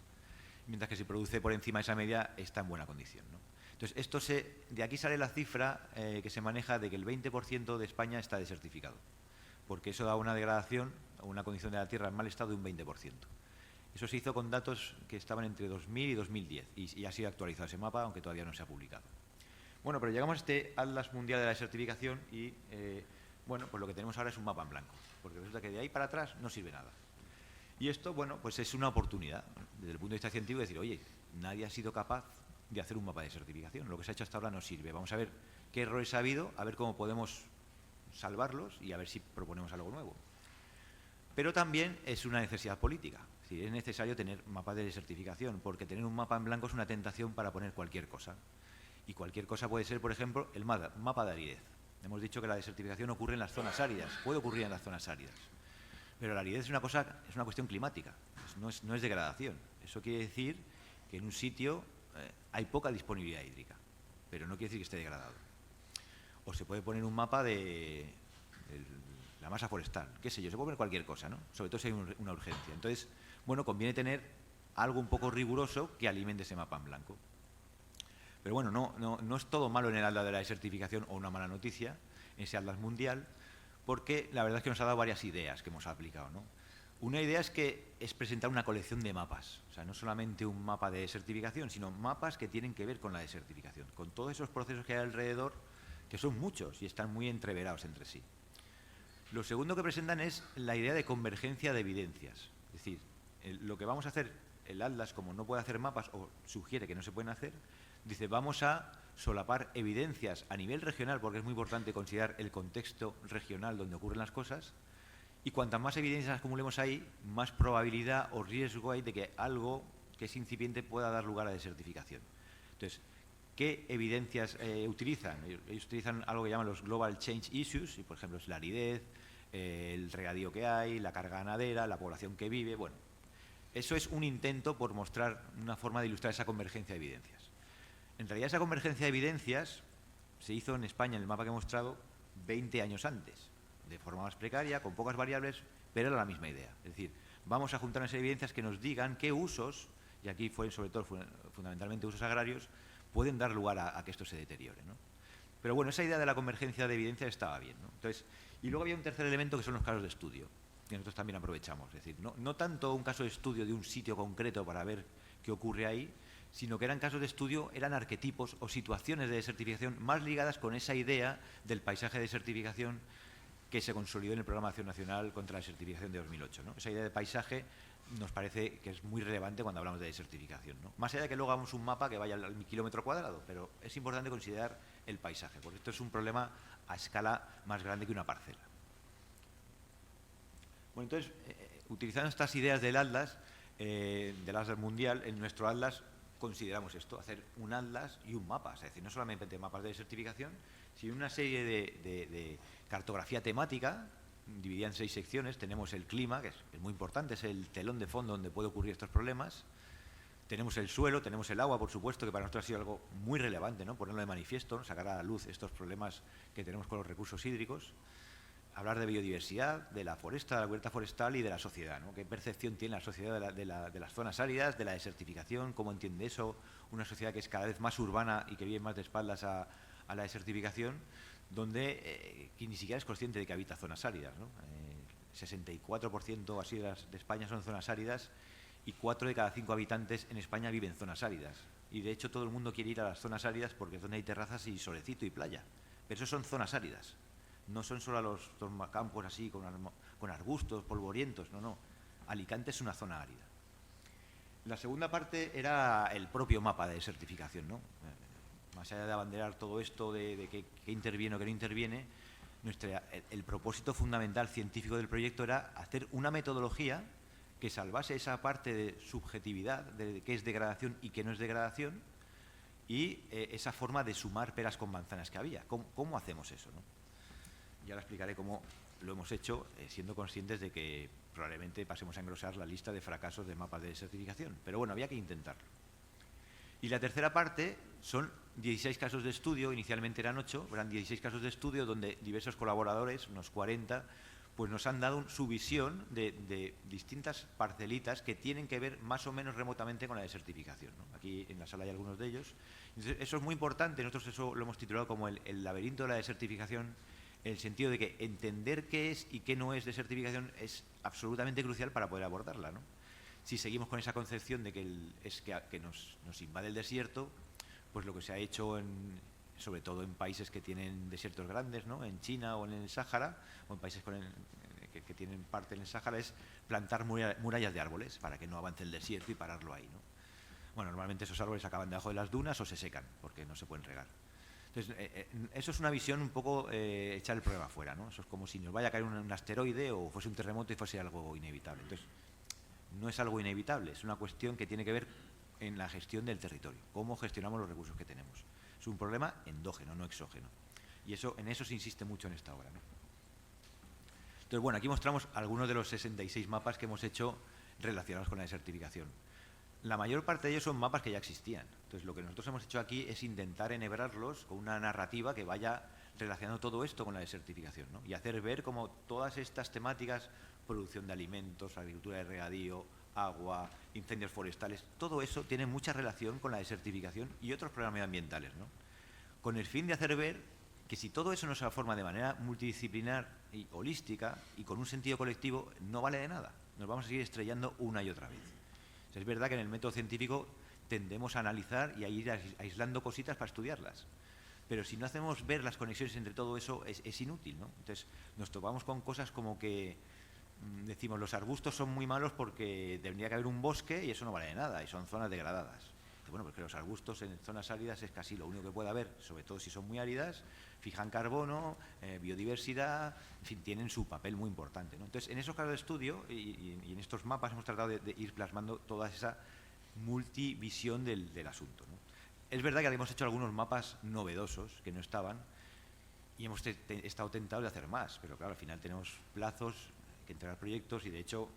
mientras que si produce por encima de esa media está en buena condición, ¿no? Entonces, de aquí sale la cifra que se maneja de que el 20% de España está desertificado, porque eso da una degradación, una condición de la tierra en mal estado de un 20%. Eso se hizo con datos que estaban entre 2000 y 2010 y ha sido actualizado ese mapa, aunque todavía no se ha publicado. Bueno, pero llegamos a este Atlas Mundial de la Desertificación y, bueno, pues lo que tenemos ahora es un mapa en blanco, porque resulta que de ahí para atrás no sirve nada. Y esto, bueno, pues es una oportunidad, desde el punto de vista científico, de decir, oye, nadie ha sido capaz de hacer un mapa de desertificación. Lo que se ha hecho hasta ahora no sirve. Vamos a ver qué errores ha habido, a ver cómo podemos salvarlos y a ver si proponemos algo nuevo. Pero también es una necesidad política. Es decir, es necesario tener mapas de desertificación, porque tener un mapa en blanco es una tentación para poner cualquier cosa. Y cualquier cosa puede ser, por ejemplo, el mapa de aridez. Hemos dicho que la desertificación ocurre en las zonas áridas, puede ocurrir en las zonas áridas. Pero la aridez es una cuestión climática, no es degradación. Eso quiere decir que en un sitio hay poca disponibilidad hídrica, pero no quiere decir que esté degradado. O se puede poner un mapa de la masa forestal, qué sé yo, se puede poner cualquier cosa, ¿no? Sobre todo si hay una urgencia. Entonces, bueno, conviene tener algo un poco riguroso que alimente ese mapa en blanco. Pero bueno, no es todo malo en el Atlas de la desertificación o una mala noticia, en ese Atlas Mundial, porque la verdad es que nos ha dado varias ideas que hemos aplicado, ¿no? Una idea es presentar una colección de mapas, o sea, no solamente un mapa de desertificación, sino mapas que tienen que ver con la desertificación, con todos esos procesos que hay alrededor, que son muchos y están muy entreverados entre sí. Lo segundo que presentan es la idea de convergencia de evidencias, es decir, lo que vamos a hacer, el Atlas, como no puede hacer mapas o sugiere que no se pueden hacer, dice, vamos a solapar evidencias a nivel regional, porque es muy importante considerar el contexto regional donde ocurren las cosas, y cuantas más evidencias acumulemos ahí, más probabilidad o riesgo hay de que algo que es incipiente pueda dar lugar a desertificación. Entonces, ¿qué evidencias utilizan? Ellos utilizan algo que llaman los Global Change Issues, y por ejemplo es la aridez, el regadío que hay, la carga ganadera, la población que vive. Bueno, eso es un intento por mostrar una forma de ilustrar esa convergencia de evidencias. En realidad esa convergencia de evidencias se hizo en España, en el mapa que he mostrado, 20 años antes, de forma más precaria, con pocas variables, pero era la misma idea. Es decir, vamos a juntar unas evidencias que nos digan qué usos, y aquí fue sobre todo fundamentalmente usos agrarios, pueden dar lugar a que esto se deteriore, ¿no? Pero bueno, esa idea de la convergencia de evidencias estaba bien, ¿no? Entonces, y luego había un tercer elemento que son los casos de estudio, que nosotros también aprovechamos. Es decir, no tanto un caso de estudio de un sitio concreto para ver qué ocurre ahí, sino que eran casos de estudio, eran arquetipos o situaciones de desertificación más ligadas con esa idea del paisaje de desertificación que se consolidó en el Programa de Acción Nacional contra la Desertificación de 2008, ¿no? Esa idea de paisaje nos parece que es muy relevante cuando hablamos de desertificación, ¿no? Más allá de que luego hagamos un mapa que vaya al kilómetro cuadrado, pero es importante considerar el paisaje, porque esto es un problema a escala más grande que una parcela. Bueno, entonces, utilizando estas ideas del Atlas Mundial, en nuestro Atlas consideramos esto, hacer un Atlas y un mapa, es decir, no solamente mapas de desertificación, sino una serie de cartografía temática, dividida en 6 secciones. Tenemos el clima, que es muy importante, es el telón de fondo donde puede ocurrir estos problemas. Tenemos el suelo, tenemos el agua, por supuesto, que para nosotros ha sido algo muy relevante, ¿no? Ponerlo de manifiesto, ¿no? Sacar a la luz estos problemas que tenemos con los recursos hídricos. hablar de biodiversidad, de la foresta, de la huerta forestal y de la sociedad, ¿no? ¿Qué percepción tiene la sociedad de las zonas áridas, de la desertificación? ¿Cómo entiende eso? Una sociedad que es cada vez más urbana y que vive más de espaldas a la desertificación, donde que ni siquiera es consciente de que habita zonas áridas, ¿no? 64% o así de España son zonas áridas y 4 de cada 5 habitantes en España viven en zonas áridas. Y de hecho todo el mundo quiere ir a las zonas áridas porque es donde hay terrazas y solecito y playa. Pero eso son zonas áridas. No son solo los campos así con arbustos, polvorientos, no. Alicante es una zona árida. La segunda parte era el propio mapa de desertificación, ¿no? Más allá de abanderar todo esto de qué interviene o qué no interviene, el propósito fundamental científico del proyecto era hacer una metodología que salvase esa parte de subjetividad, de qué es degradación y qué no es degradación, y esa forma de sumar peras con manzanas que había. ¿Cómo hacemos eso, no? Y ahora explicaré cómo lo hemos hecho, siendo conscientes de que probablemente pasemos a engrosar la lista de fracasos de mapas de desertificación. Pero bueno, había que intentarlo. Y la tercera parte son 16 casos de estudio, inicialmente eran 8, eran 16 casos de estudio donde diversos colaboradores, unos 40, pues nos han dado su visión de distintas parcelitas que tienen que ver más o menos remotamente con la desertificación, ¿no? Aquí en la sala hay algunos de ellos. Entonces, eso es muy importante, nosotros eso lo hemos titulado como el laberinto de la desertificación, en el sentido de que entender qué es y qué no es desertificación es absolutamente crucial para poder abordarla, ¿no? Si seguimos con esa concepción de que nos invade el desierto, pues lo que se ha hecho sobre todo en países que tienen desiertos grandes, ¿no? En China o en el Sáhara, o en países que tienen parte en el Sáhara, es plantar murallas de árboles para que no avance el desierto y pararlo ahí, ¿no? Bueno, normalmente esos árboles acaban debajo de las dunas o se secan porque no se pueden regar. Entonces, eso es una visión un poco echar el problema afuera, ¿no? Eso es como si nos vaya a caer un asteroide o fuese un terremoto y fuese algo inevitable. Entonces, no es algo inevitable, es una cuestión que tiene que ver en la gestión del territorio, cómo gestionamos los recursos que tenemos. Es un problema endógeno, no exógeno. Y en eso se insiste mucho en esta obra, ¿no? Entonces, bueno, aquí mostramos algunos de los 66 mapas que hemos hecho relacionados con la desertificación. La mayor parte de ellos son mapas que ya existían. Entonces, lo que nosotros hemos hecho aquí es intentar enhebrarlos con una narrativa que vaya relacionando todo esto con la desertificación, ¿no? Y hacer ver cómo todas estas temáticas, producción de alimentos, agricultura de regadío, agua, incendios forestales, todo eso tiene mucha relación con la desertificación y otros problemas medioambientales, ¿no? Con el fin de hacer ver que si todo eso no se forma de manera multidisciplinar y holística y con un sentido colectivo, no vale de nada. Nos vamos a seguir estrellando una y otra vez. O sea, es verdad que en el método científico tendemos a analizar y a ir aislando cositas para estudiarlas. Pero si no hacemos ver las conexiones entre todo eso, es inútil, ¿no? Entonces, nos topamos con cosas como que decimos, los arbustos son muy malos porque tendría que haber un bosque y eso no vale de nada, y son zonas degradadas. Y bueno, porque los arbustos en zonas áridas es casi lo único que puede haber, sobre todo si son muy áridas, fijan carbono, biodiversidad, en fin, tienen su papel muy importante, ¿no? Entonces, en esos casos de estudio y en estos mapas hemos tratado de ir plasmando toda esa multivisión del asunto, ¿no? Es verdad que habíamos hecho algunos mapas novedosos que no estaban y hemos estado tentados de hacer más, pero claro, al final tenemos plazos, que entregar proyectos y de hecho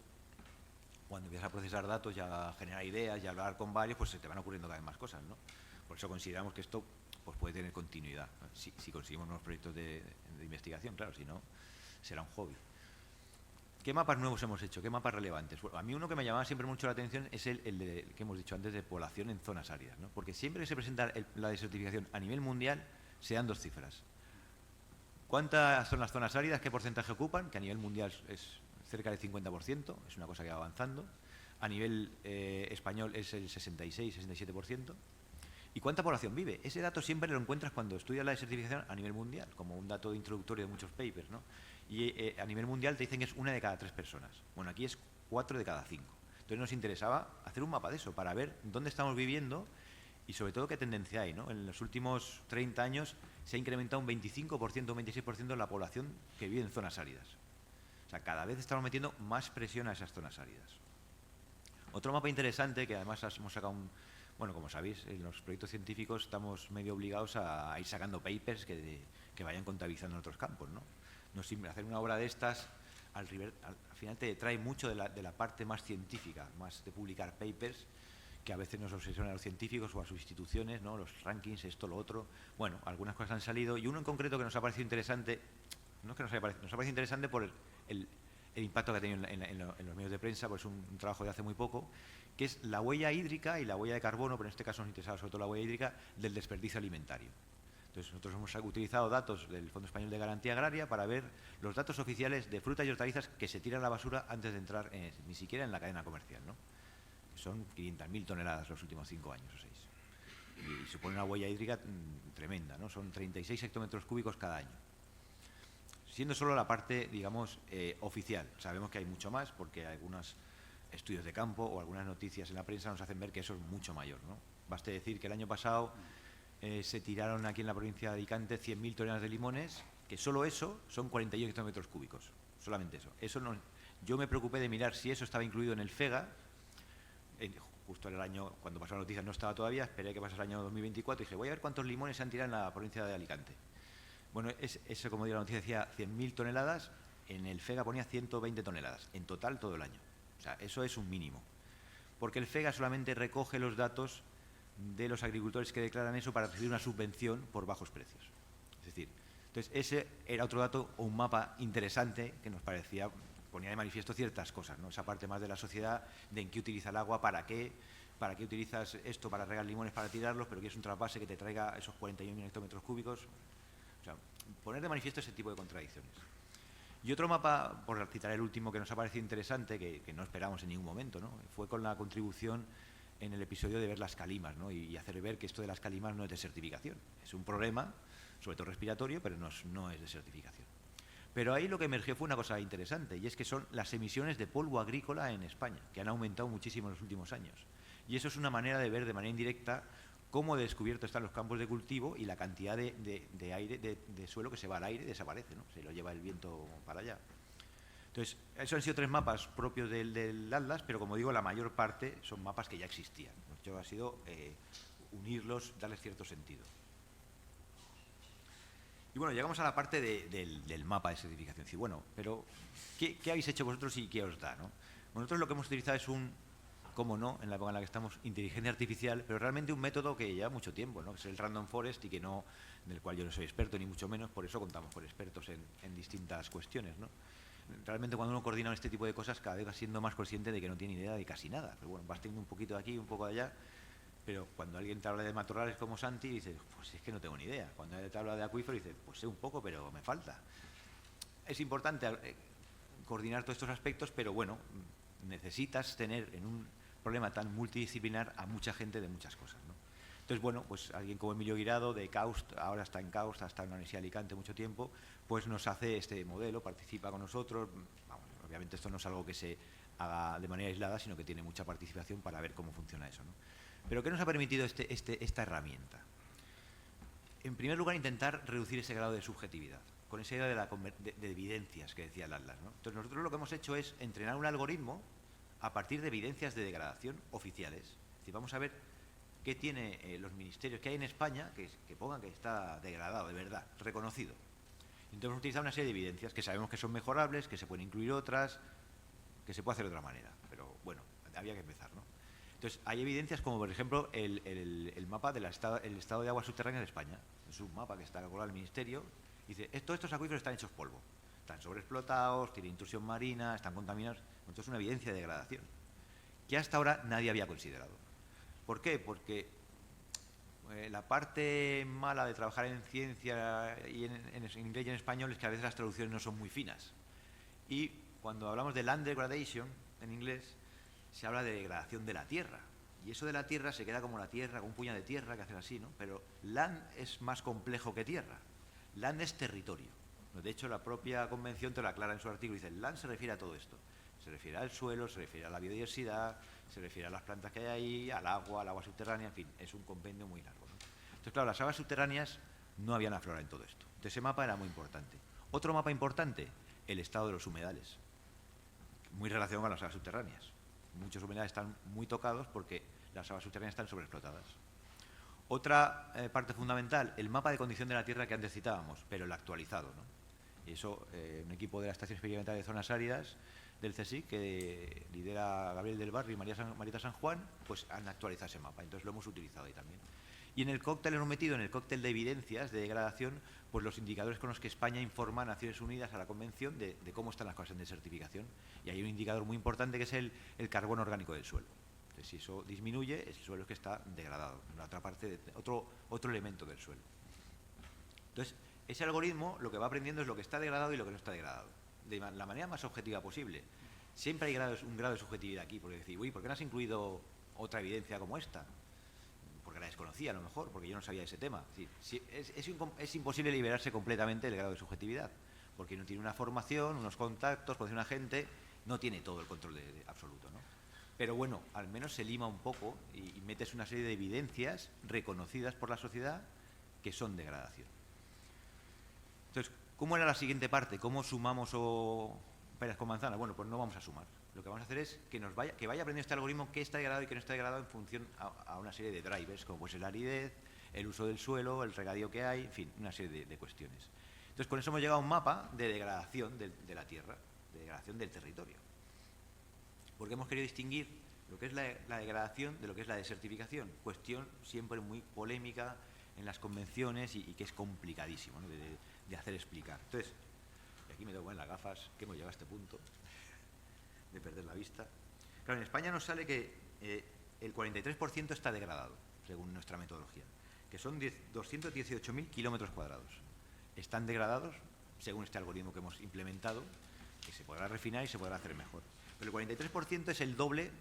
cuando empiezas a procesar datos y a generar ideas y a hablar con varios, pues se te van ocurriendo cada vez más cosas, ¿no? Por eso consideramos que esto pues puede tener continuidad, ¿no? Si conseguimos nuevos proyectos de investigación, claro, si no será un hobby. ¿Qué mapas nuevos hemos hecho? ¿Qué mapas relevantes? Bueno, a mí uno que me llamaba siempre mucho la atención es el que hemos dicho antes de población en zonas áridas, ¿no? Porque siempre que se presenta la desertificación a nivel mundial se dan dos cifras. ¿Cuántas son las zonas áridas? ¿Qué porcentaje ocupan? Que a nivel mundial es cerca del 50%, es una cosa que va avanzando. A nivel español es el 66-67%. ¿Y cuánta población vive? Ese dato siempre lo encuentras cuando estudias la desertificación a nivel mundial, como un dato introductorio de muchos papers, ¿no? Y a nivel mundial te dicen que es 1 de cada 3 personas. Bueno, aquí es 4 de cada 5. Entonces nos interesaba hacer un mapa de eso, para ver dónde estamos viviendo y sobre todo qué tendencia hay, ¿no? En los últimos 30 años se ha incrementado un 25%, un 26% la población que vive en zonas áridas. O sea, cada vez estamos metiendo más presión a esas zonas áridas. Otro mapa interesante, que además hemos sacado bueno, como sabéis, en los proyectos científicos estamos medio obligados a ir sacando papers que vayan contabilizando en otros campos, ¿no? Hacer una obra de estas, al final te trae mucho de la parte más científica, más de publicar papers, que a veces nos obsesionan a los científicos o a sus instituciones, ¿no? Los rankings, esto, lo otro. Bueno, algunas cosas han salido y uno en concreto que nos ha parecido interesante, No es que nos ha parecido interesante por el impacto que ha tenido en los medios de prensa, pues es un trabajo de hace muy poco, que es la huella hídrica y la huella de carbono, pero en este caso nos interesa sobre todo la huella hídrica del desperdicio alimentario. Entonces, nosotros hemos utilizado datos del Fondo Español de Garantía Agraria para ver los datos oficiales de frutas y hortalizas que se tiran a la basura antes de entrar ni siquiera en la cadena comercial, ¿no? Son 500.000 toneladas los últimos 5 años o 6. Y supone una huella hídrica tremenda, ¿no? Son 36 hectómetros cúbicos cada año. Siendo solo la parte, digamos, oficial. Sabemos que hay mucho más porque algunos estudios de campo o algunas noticias en la prensa nos hacen ver que eso es mucho mayor, ¿no? Baste decir que el año pasado se tiraron aquí en la provincia de Alicante 100.000 toneladas de limones, que solo eso son 41 hectómetros cúbicos. Solamente eso. Yo me preocupé de mirar si eso estaba incluido en el FEGA. Justo en el año, cuando pasó la noticia no estaba todavía, esperé que pasara el año 2024 y dije, voy a ver cuántos limones se han tirado en la provincia de Alicante. Bueno, eso como dio la noticia decía 100.000 toneladas, en el FEGA ponía 120 toneladas, en total todo el año. O sea, eso es un mínimo. Porque el FEGA solamente recoge los datos de los agricultores que declaran eso para recibir una subvención por bajos precios. Es decir, entonces ese era otro dato o un mapa interesante que nos parecía, ponía de manifiesto ciertas cosas, ¿no? Esa parte más de la sociedad, de en qué utiliza el agua, para qué utilizas esto para regar limones, para tirarlos, pero que es un trasvase que te traiga esos 41.000 hectómetros cúbicos. O sea, poner de manifiesto ese tipo de contradicciones. Y otro mapa, por citar el último, que nos ha parecido interesante, que no esperamos en ningún momento, ¿no? Fue con la contribución en el episodio de ver las calimas, ¿no? Y hacer ver que esto de las calimas no es desertificación. Es un problema, sobre todo respiratorio, pero no es desertificación. Pero ahí lo que emergió fue una cosa interesante, y es que son las emisiones de polvo agrícola en España, que han aumentado muchísimo en los últimos años. Y eso es una manera de ver de manera indirecta cómo descubierto están los campos de cultivo y la cantidad de aire, de suelo que se va al aire desaparece, ¿no? Se lo lleva el viento para allá. Entonces, esos han sido 3 mapas propios del Atlas, pero como digo, la mayor parte son mapas que ya existían. Lo que ha sido unirlos, darles cierto sentido. Y bueno, llegamos a la parte del mapa de certificación. Sí, bueno, pero ¿qué habéis hecho vosotros y qué os da, ¿no? Nosotros lo que hemos utilizado es cómo no, en la época en la que estamos, inteligencia artificial, pero realmente un método que lleva mucho tiempo, ¿no? Que es el Random Forest y del cual yo no soy experto ni mucho menos, por eso contamos con expertos en distintas cuestiones, ¿no? Realmente cuando uno coordina este tipo de cosas cada vez va siendo más consciente de que no tiene idea de casi nada. Pero bueno, vas teniendo un poquito de aquí, un poco de allá, pero cuando alguien te habla de matorrales como Santi, dices, pues es que no tengo ni idea. Cuando alguien te habla de acuífero, dices, pues sé un poco, pero me falta. Es importante coordinar todos estos aspectos, pero bueno, necesitas tener en un problema tan multidisciplinar a mucha gente de muchas cosas, ¿no? Entonces, bueno, pues alguien como Emilio Guirado, de KAUST, ahora está en KAUST, ha estado en la Universidad de Alicante mucho tiempo, pues nos hace este modelo, participa con nosotros. Vamos, obviamente esto no es algo que se haga de manera aislada, sino que tiene mucha participación para ver cómo funciona eso, ¿no? Pero ¿qué nos ha permitido esta herramienta? En primer lugar, intentar reducir ese grado de subjetividad, con esa idea de evidencias que decía el Atlas, ¿no? Entonces, nosotros lo que hemos hecho es entrenar un algoritmo a partir de evidencias de degradación oficiales. Es decir, vamos a ver qué tiene los ministerios que hay en España que pongan que está degradado, de verdad, reconocido. Entonces hemos utilizado una serie de evidencias que sabemos que son mejorables, que se pueden incluir otras, que se puede hacer de otra manera. Pero bueno, había que empezar, ¿no? Entonces hay evidencias como, por ejemplo, el mapa del estado de aguas subterráneas de España. Es un mapa que está calculado el Ministerio. Dice, todos estos acuíferos están hechos polvo. Están sobreexplotados, tienen intrusión marina, están contaminados. Entonces es una evidencia de degradación que hasta ahora nadie había considerado. ¿Por qué? Porque la parte mala de trabajar en ciencia y en inglés y en español es que a veces las traducciones no son muy finas. Y cuando hablamos de land degradation en inglés, se habla de degradación de la tierra. Y eso de la tierra se queda como la tierra, como un puñado de tierra que hacen así, ¿no? Pero land es más complejo que tierra. Land es territorio. De hecho, la propia convención te lo aclara en su artículo. Dice, land se refiere a todo esto. Se refiere al suelo, se refiere a la biodiversidad, se refiere a las plantas que hay ahí, al agua subterránea, en fin, es un compendio muy largo, ¿no? Entonces, claro, las aguas subterráneas no habían aflorado en todo esto. Entonces, ese mapa era muy importante. Otro mapa importante, el estado de los humedales, muy relacionado con las aguas subterráneas. Muchos humedales están muy tocados porque las aguas subterráneas están sobreexplotadas. Otra parte fundamental, el mapa de condición de la tierra que antes citábamos, pero el actualizado, ¿no? Y eso, un equipo de la Estación Experimental de Zonas Áridas del CSIC, que lidera Gabriel del Barrio y Marieta San Juan, pues han actualizado ese mapa. Entonces lo hemos utilizado ahí también. Y en el cóctel hemos metido, en el cóctel de evidencias de degradación, pues los indicadores con los que España informa a Naciones Unidas, a la Convención, de cómo están las cosas en desertificación. Y hay un indicador muy importante que es el carbono orgánico del suelo. Entonces, si eso disminuye, el suelo es que está degradado, en la otra parte, otro elemento del suelo. Entonces, ese algoritmo lo que va aprendiendo es lo que está degradado y lo que no está degradado, de la manera más objetiva posible. Siempre hay un grado de subjetividad aquí, porque decir, uy, ¿por qué no has incluido otra evidencia como esta? Porque la desconocía a lo mejor, porque yo no sabía ese tema. Es imposible liberarse completamente del grado de subjetividad, porque no tiene una formación, unos contactos, conoce una gente, no tiene todo el control absoluto, ¿no? Pero bueno, al menos se lima un poco y metes una serie de evidencias reconocidas por la sociedad que son degradación. Entonces, ¿cómo era la siguiente parte? ¿Cómo sumamos peras con manzanas? Bueno, pues no vamos a sumar. Lo que vamos a hacer es que vaya aprendiendo este algoritmo qué está degradado y qué no está degradado en función a una serie de drivers, como pues la aridez, el uso del suelo, el regadío que hay, en fin, una serie de cuestiones. Entonces, con eso hemos llegado a un mapa de degradación de la tierra, de degradación del territorio. Porque hemos querido distinguir lo que es la degradación de lo que es la desertificación. Cuestión siempre muy polémica en las convenciones y que es complicadísimo, ¿no? de hacer explicar. Entonces, y aquí me tengo que poner las gafas, que hemos llegado a este punto de perder la vista. Claro, en España nos sale que el 43% está degradado, según nuestra metodología, que son 218.000 kilómetros cuadrados. Están degradados, según este algoritmo que hemos implementado, que se podrá refinar y se podrá hacer mejor. Pero el 43% es el doble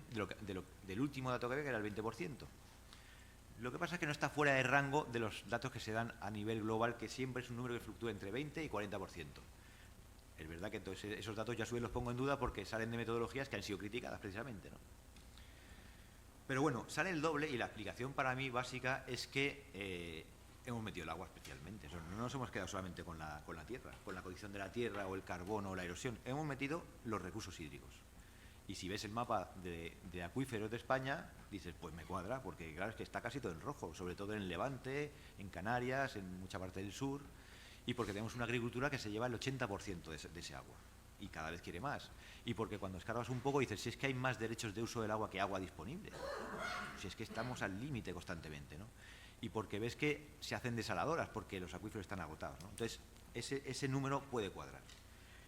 del último dato que había, que era el 20%. Lo que pasa es que no está fuera de rango de los datos que se dan a nivel global, que siempre es un número que fluctúa entre 20 y 40%. Es verdad que entonces esos datos ya los pongo en duda porque salen de metodologías que han sido criticadas precisamente, ¿no? Pero bueno, sale el doble y la explicación para mí básica es que hemos metido el agua especialmente. No nos hemos quedado solamente con la tierra, con la condición de la tierra o el carbono o la erosión. Hemos metido los recursos hídricos. Y si ves el mapa de acuíferos de España, dices, pues me cuadra, porque claro, es que está casi todo en rojo, sobre todo en el Levante, en Canarias, en mucha parte del sur, y porque tenemos una agricultura que se lleva el 80% de ese agua, y cada vez quiere más. Y porque cuando escarbas un poco dices, si es que hay más derechos de uso del agua que agua disponible, si es que estamos al límite constantemente, ¿no? Y porque ves que se hacen desaladoras, porque los acuíferos están agotados, ¿no? Entonces, ese número puede cuadrar.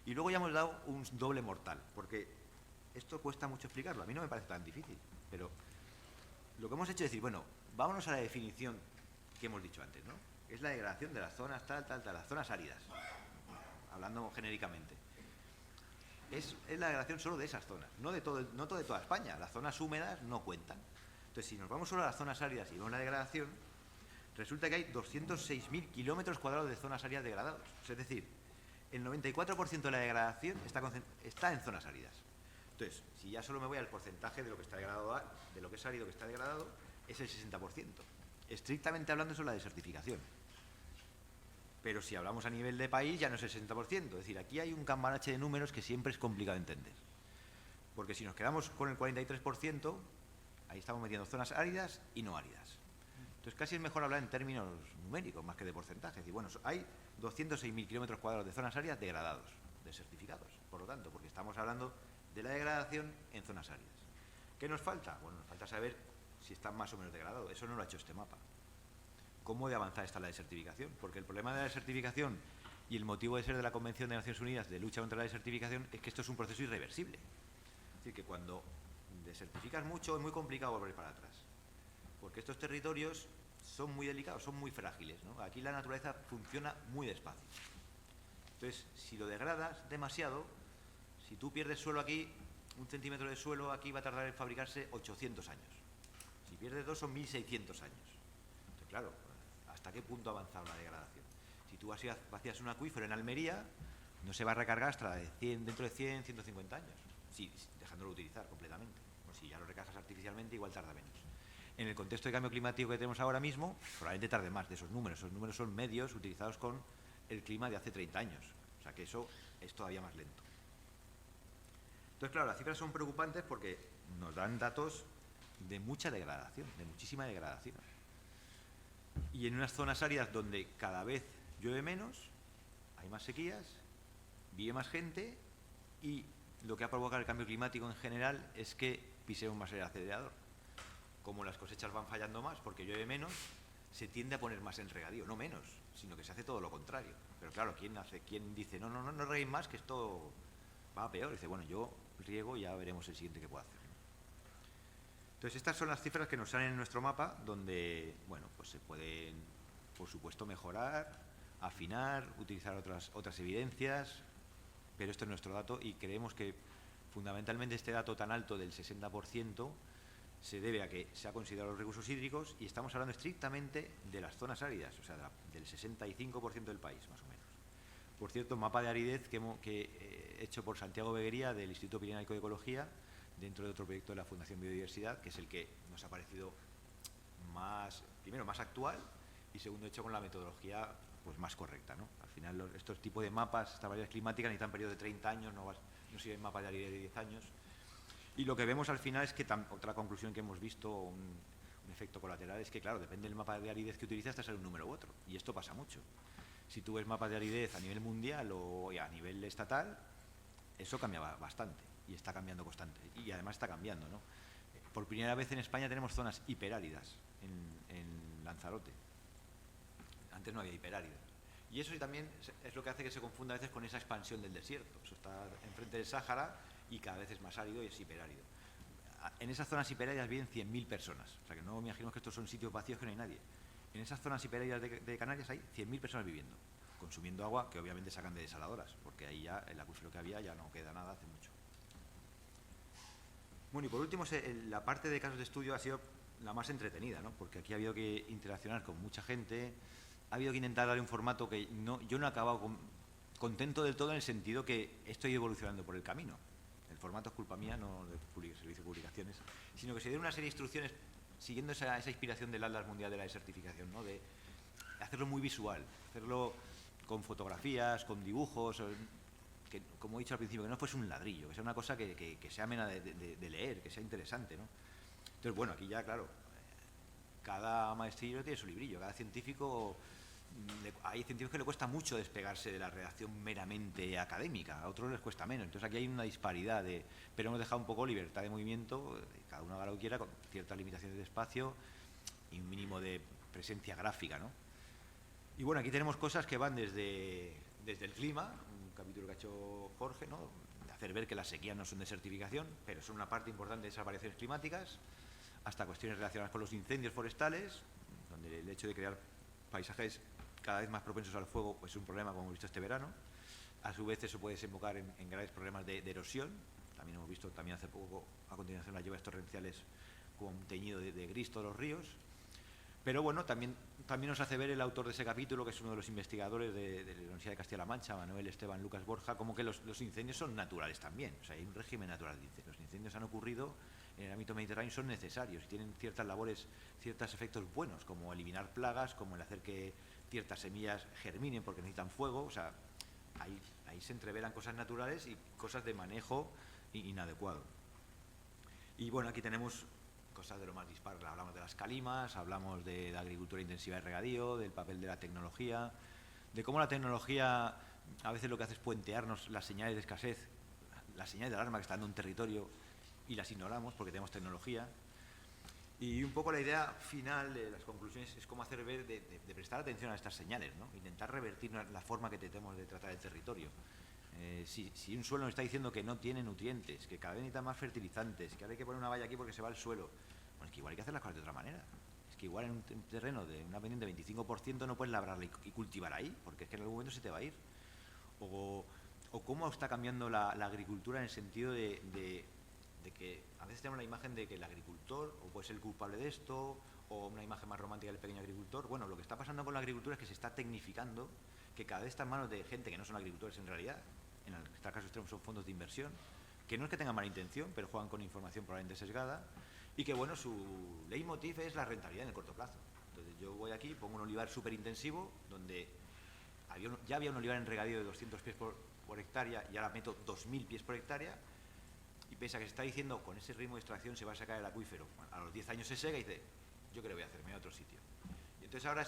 Y luego ya hemos dado un doble mortal, porque esto cuesta mucho explicarlo, a mí no me parece tan difícil, pero lo que hemos hecho es decir, bueno, vámonos a la definición que hemos dicho antes, ¿no? Es la degradación de las zonas las zonas áridas, hablando genéricamente. Es la degradación solo de esas zonas, no de toda España. Las zonas húmedas no cuentan. Entonces, si nos vamos solo a las zonas áridas y vemos la degradación, resulta que hay 206.000 kilómetros cuadrados de zonas áridas degradados. Es decir, el 94% de la degradación está en zonas áridas. Entonces, si ya solo me voy al porcentaje de lo que está degradado, de lo que es árido que está degradado, es el 60%. Estrictamente hablando, eso es la desertificación. Pero si hablamos a nivel de país, ya no es el 60%. Es decir, aquí hay un cambalache de números que siempre es complicado de entender. Porque si nos quedamos con el 43%, ahí estamos metiendo zonas áridas y no áridas. Entonces, casi es mejor hablar en términos numéricos, más que de porcentaje. Es decir, bueno, hay 206.000 kilómetros cuadrados de zonas áridas degradados, desertificados, por lo tanto, porque estamos hablando de la degradación en zonas áridas. ¿Qué nos falta? Bueno, nos falta saber si están más o menos degradados. Eso no lo ha hecho este mapa. ¿Cómo de avanzada está la desertificación? Porque el problema de la desertificación y el motivo de ser de la Convención de Naciones Unidas de lucha contra la desertificación es que esto es un proceso irreversible. Es decir, que cuando desertificas mucho es muy complicado volver para atrás. Porque estos territorios son muy delicados, son muy frágiles, ¿no? Aquí la naturaleza funciona muy despacio. Entonces, si lo degradas demasiado, si tú pierdes suelo aquí, 1 centímetro de suelo aquí va a tardar en fabricarse 800 años. Si pierdes 2 son 1.600 años. Entonces, claro, ¿hasta qué punto ha avanzado la degradación? Si tú vacías un acuífero en Almería, no se va a recargar hasta dentro de 100, 150 años, dejándolo utilizar completamente. O si ya lo recargas artificialmente, igual tarda menos. En el contexto de cambio climático que tenemos ahora mismo, probablemente tarde más de esos números. Esos números son medios utilizados con el clima de hace 30 años. O sea que eso es todavía más lento. Entonces, claro, las cifras son preocupantes porque nos dan datos de mucha degradación, de muchísima degradación. Y en unas zonas áridas donde cada vez llueve menos, hay más sequías, vive más gente y lo que ha provocado el cambio climático en general es que pisemos más el acelerador. Como las cosechas van fallando más porque llueve menos, se tiende a poner más en regadío, no menos, sino que se hace todo lo contrario. Pero claro, ¿quién dice, no reguéis más, que esto va a peor? Dice, bueno, yo riego y ya veremos el siguiente que puedo hacer. Entonces, estas son las cifras que nos salen en nuestro mapa, donde, bueno, pues se pueden, por supuesto, mejorar, afinar, utilizar otras evidencias, pero esto es nuestro dato y creemos que fundamentalmente este dato tan alto del 60% se debe a que se ha considerado los recursos hídricos y estamos hablando estrictamente de las zonas áridas, o sea, del 65% del país, más o menos. Por cierto, mapa de aridez que hecho por Santiago Beguería del Instituto Pirenaico de Ecología, dentro de otro proyecto de la Fundación Biodiversidad, que es el que nos ha parecido primero más actual y segundo hecho con la metodología pues más correcta, ¿no? Al final estos tipos de mapas, estas variedades climáticas necesitan periodos de 30 años, no sirven mapas de aridez de 10 años. Y lo que vemos al final es que otra conclusión que hemos visto, un efecto colateral, es que claro, depende del mapa de aridez que utilizas, te sale un número u otro. Y esto pasa mucho. Si tú ves mapas de aridez a nivel mundial o a nivel estatal, eso cambia bastante y está cambiando constante. Y además está cambiando, ¿no? Por primera vez en España tenemos zonas hiperáridas en Lanzarote. Antes no había hiperáridas. Y eso también es lo que hace que se confunda a veces con esa expansión del desierto. Eso está enfrente del Sáhara y cada vez es más árido y es hiperárido. En esas zonas hiperáridas viven 100.000 personas. O sea que no imaginemos que estos son sitios vacíos que no hay nadie. En esas zonas hiperáridas de Canarias hay 100.000 personas viviendo, consumiendo agua que obviamente sacan de desaladoras, porque ahí ya el acuífero que había ya no queda nada hace mucho. Bueno, y por último, la parte de casos de estudio ha sido la más entretenida, ¿no? Porque aquí ha habido que interaccionar con mucha gente, ha habido que intentar darle un formato que yo no he acabado contento del todo en el sentido que estoy evolucionando por el camino. El formato es culpa mía, no del Servicio de Publicaciones, sino que se dieron una serie de instrucciones siguiendo esa inspiración del Atlas Mundial de la Desertificación, ¿no? De hacerlo muy visual, hacerlo con fotografías, con dibujos, que, como he dicho al principio, que no fuese un ladrillo, que sea una cosa que sea amena de leer, que sea interesante, ¿no? Entonces, bueno, aquí ya, claro, cada maestrillo tiene su librillo, cada científico... Hay científicos que le cuesta mucho despegarse de la redacción meramente académica, a otros les cuesta menos. Entonces aquí hay una disparidad, pero hemos dejado un poco libertad de movimiento, cada uno haga lo que quiera, con ciertas limitaciones de espacio y un mínimo de presencia gráfica, ¿no? Y bueno, aquí tenemos cosas que van desde el clima, un capítulo que ha hecho Jorge, ¿no? De hacer ver que las sequías no son desertificación, pero son una parte importante de esas variaciones climáticas, hasta cuestiones relacionadas con los incendios forestales, donde el hecho de crear paisajes cada vez más propensos al fuego pues es un problema, como hemos visto este verano. A su vez eso puede desembocar en graves problemas de erosión. También hemos visto también hace poco, a continuación, las lluvias torrenciales con un teñido de gris todos los ríos. Pero bueno, también nos hace ver el autor de ese capítulo, que es uno de los investigadores de la Universidad de Castilla-La Mancha, Manuel Esteban Lucas Borja, como que los incendios son naturales también. O sea, hay un régimen natural de incendios. Los incendios han ocurrido en el ámbito mediterráneo, son necesarios y tienen ciertas labores, ciertos efectos buenos, como eliminar plagas, como el hacer que ciertas semillas germinen porque necesitan fuego. O sea, ahí se entreveran cosas naturales y cosas de manejo inadecuado. Y bueno, aquí tenemos cosas de lo más dispar. Hablamos de las calimas, hablamos de la agricultura intensiva de regadío, del papel de la tecnología, de cómo la tecnología a veces lo que hace es puentearnos las señales de escasez, las señales de alarma que está dando un territorio y las ignoramos porque tenemos tecnología. Y un poco la idea final de las conclusiones es cómo hacer ver de prestar atención a estas señales, ¿no? Intentar revertir la forma que tenemos de tratar el territorio. Si un suelo nos está diciendo que no tiene nutrientes, que cada vez necesita más fertilizantes, que ahora hay que poner una valla aquí porque se va el suelo, bueno, es que igual hay que hacer las cosas de otra manera. Es que igual en un terreno de una pendiente de 25% no puedes labrarla y cultivar ahí, porque es que en algún momento se te va a ir. O cómo está cambiando la agricultura en el sentido de que a veces tenemos la imagen de que el agricultor o puede ser el culpable de esto, o una imagen más romántica del pequeño agricultor. Bueno, lo que está pasando con la agricultura es que se está tecnificando, que cada vez está en manos de gente que no son agricultores en realidad. En este caso extremo son fondos de inversión, que no es que tengan mala intención, pero juegan con información probablemente sesgada, y que bueno, su leitmotiv es la rentabilidad en el corto plazo. Entonces yo voy aquí, pongo un olivar súper intensivo, donde ya había un olivar en regadío de 200 pies por hectárea, y ahora meto 2.000 pies por hectárea, y pese a que se está diciendo con ese ritmo de extracción se va a sacar el acuífero, bueno, a los 10 años se seca y dice, yo creo que voy a hacerme a otro sitio. Y entonces ahora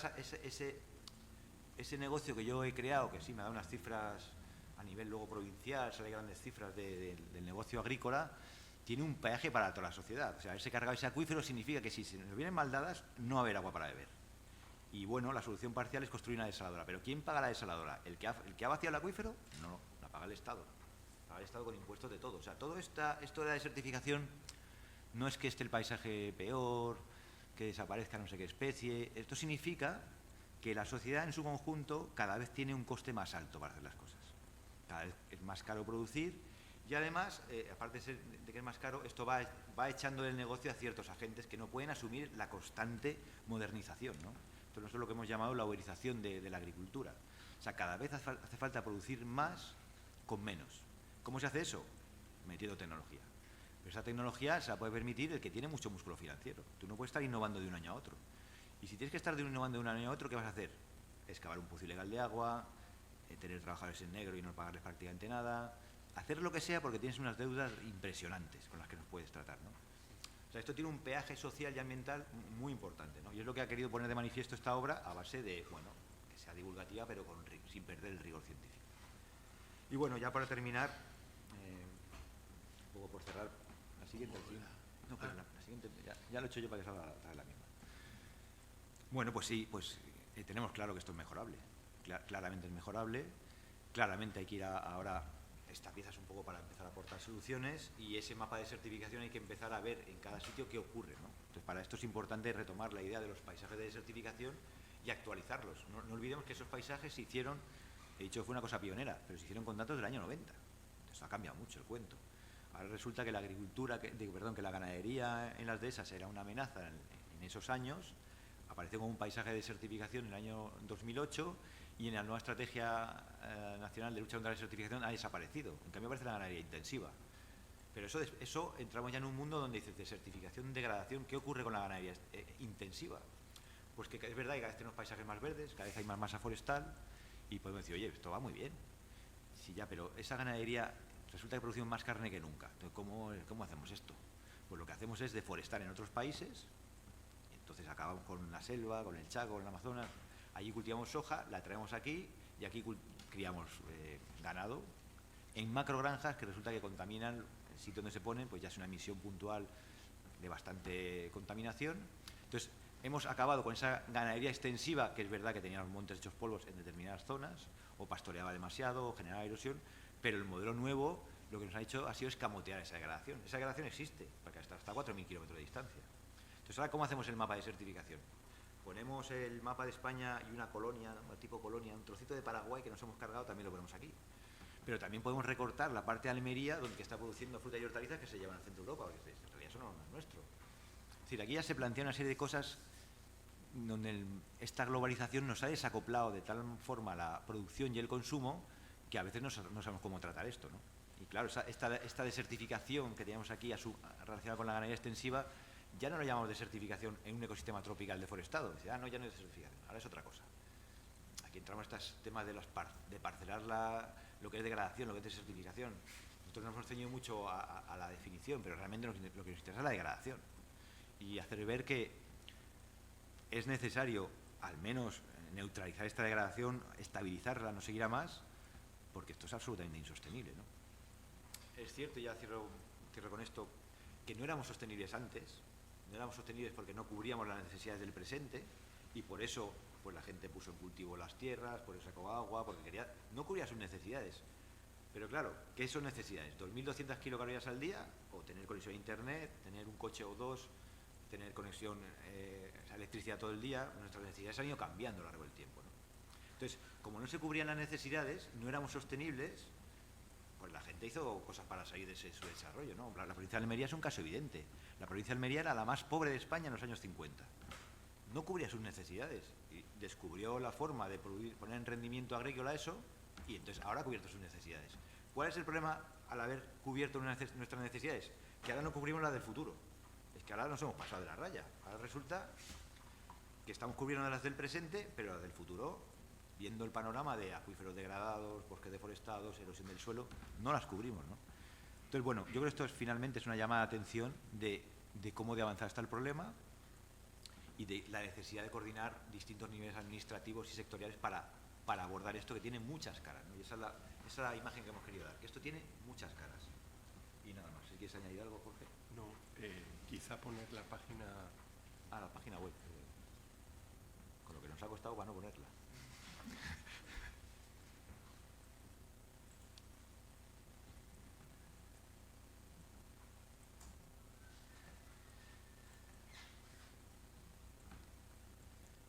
ese negocio que yo he creado, que sí me ha dado unas cifras a nivel luego provincial, sale grandes cifras del negocio agrícola, tiene un peaje para toda la sociedad. O sea, haberse cargado ese acuífero significa que si se nos vienen mal dadas, no va a haber agua para beber. Y bueno, la solución parcial es construir una desaladora. ¿Pero quién paga la desaladora? ¿El que ha vaciado el acuífero? No, la paga el Estado. Paga el Estado con impuestos de todo. O sea, esto de la desertificación no es que esté el paisaje peor, que desaparezca no sé qué especie. Esto significa que la sociedad en su conjunto cada vez tiene un coste más alto para hacer las cosas. Cada vez es más caro producir y además, aparte de que es más caro, esto va echando del negocio a ciertos agentes que no pueden asumir la constante modernización, ¿no? Esto es lo que hemos llamado la uberización de la agricultura. O sea, cada vez hace falta producir más con menos. ¿Cómo se hace eso? Metiendo tecnología. Pero esa tecnología se la puede permitir el que tiene mucho músculo financiero. Tú no puedes estar innovando de un año a otro. Y si tienes que estar innovando de un año a otro, ¿qué vas a hacer? Excavar un pozo ilegal de agua, tener trabajadores en negro y no pagarles prácticamente nada, hacer lo que sea porque tienes unas deudas impresionantes con las que nos puedes tratar, ¿no? O sea, esto tiene un peaje social y ambiental muy importante, ¿no? Y es lo que ha querido poner de manifiesto esta obra a base de, bueno, que sea divulgativa pero sin perder el rigor científico. Y bueno, ya para terminar, un poco por cerrar, la siguiente. No, pero la siguiente, ya lo he hecho yo para que salga la misma. Bueno, pues sí, pues tenemos claro que esto es mejorable. Claramente es mejorable. Claramente hay que ir ahora esta pieza es un poco para empezar a aportar soluciones y ese mapa de desertificación hay que empezar a ver en cada sitio qué ocurre, ¿no? Entonces, para esto es importante retomar la idea de los paisajes de desertificación y actualizarlos. No olvidemos que esos paisajes se hicieron, he dicho que fue una cosa pionera, pero se hicieron con datos del año 90. Entonces ha cambiado mucho el cuento. Ahora resulta que la agricultura, que la ganadería en las dehesas era una amenaza en esos años, apareció como un paisaje de desertificación en el año 2008 y en la nueva Estrategia Nacional de Lucha contra la Desertificación ha desaparecido. En cambio aparece la ganadería intensiva. Pero eso entramos ya en un mundo donde dice desertificación, degradación. ¿Qué ocurre con la ganadería intensiva? Pues que es verdad que cada vez tenemos paisajes más verdes, cada vez hay más masa forestal y podemos decir, oye, esto va muy bien. Sí, ya, pero esa ganadería resulta que produce más carne que nunca. Entonces, ¿cómo hacemos esto? Pues lo que hacemos es deforestar en otros países. Entonces acabamos con la selva, con el Chaco, con el Amazonas. Allí cultivamos soja, la traemos aquí y aquí criamos ganado en macrogranjas que resulta que contaminan el sitio donde se ponen, pues ya es una emisión puntual de bastante contaminación. Entonces hemos acabado con esa ganadería extensiva, que es verdad que tenía los montes hechos polvos en determinadas zonas, o pastoreaba demasiado, o generaba erosión, pero el modelo nuevo lo que nos ha hecho ha sido escamotear esa degradación. Esa degradación existe, porque hasta 4.000 kilómetros de distancia. Entonces, ahora, ¿cómo hacemos el mapa de desertificación? Ponemos el mapa de España y una colonia, tipo colonia, un trocito de Paraguay que nos hemos cargado, también lo ponemos aquí. Pero también podemos recortar la parte de Almería, donde está produciendo fruta y hortalizas que se llevan al centro de Europa, porque en realidad eso no es nuestro. Es decir, aquí ya se plantea una serie de cosas donde esta globalización nos ha desacoplado de tal forma la producción y el consumo que a veces no sabemos cómo tratar esto, ¿no? Y claro, esta desertificación que teníamos aquí relacionada con la ganadería extensiva, ya no lo llamamos desertificación en un ecosistema tropical deforestado. Dice, no, ya no es desertificación, ahora es otra cosa. Aquí entramos en estos temas de parcelar lo que es degradación, lo que es desertificación. Nosotros nos hemos ceñido mucho a la definición, pero realmente lo que nos interesa es la degradación. Y hacer ver que es necesario, al menos, neutralizar esta degradación, estabilizarla, no seguir a más, porque esto es absolutamente insostenible, ¿no? Es cierto, y ya cierro con esto, que no éramos sostenibles antes. No éramos sostenibles porque no cubríamos las necesidades del presente y por eso pues la gente puso en cultivo las tierras, por eso sacó agua, porque no cubría sus necesidades. Pero claro, ¿qué son necesidades? ¿2.200 kilocalorías al día? ¿O tener conexión a internet, tener un coche o dos, tener conexión a electricidad todo el día? Nuestras necesidades han ido cambiando a lo largo del tiempo, ¿no? Entonces, como no se cubrían las necesidades, no éramos sostenibles, pues la gente hizo cosas para salir de su desarrollo, ¿no? La provincia de Almería es un caso evidente. La provincia de Almería era la más pobre de España en los años 50. No cubría sus necesidades y descubrió la forma de poner en rendimiento agrícola eso y entonces ahora ha cubierto sus necesidades. ¿Cuál es el problema al haber cubierto nuestras necesidades? Que ahora no cubrimos las del futuro. Es que ahora nos hemos pasado de la raya. Ahora resulta que estamos cubriendo las del presente, pero las del futuro, viendo el panorama de acuíferos degradados, bosques deforestados, erosión del suelo, no las cubrimos, ¿no? Entonces, bueno, yo creo que esto finalmente es una llamada de atención de cómo de avanzado está el problema y de la necesidad de coordinar distintos niveles administrativos y sectoriales para abordar esto que tiene muchas caras, ¿no? Y esa es la imagen que hemos querido dar, que esto tiene muchas caras. Y nada más, si quieres añadir algo, Jorge. No, quizá poner la página... La página web, con lo que nos nos ha costado para no ponerla.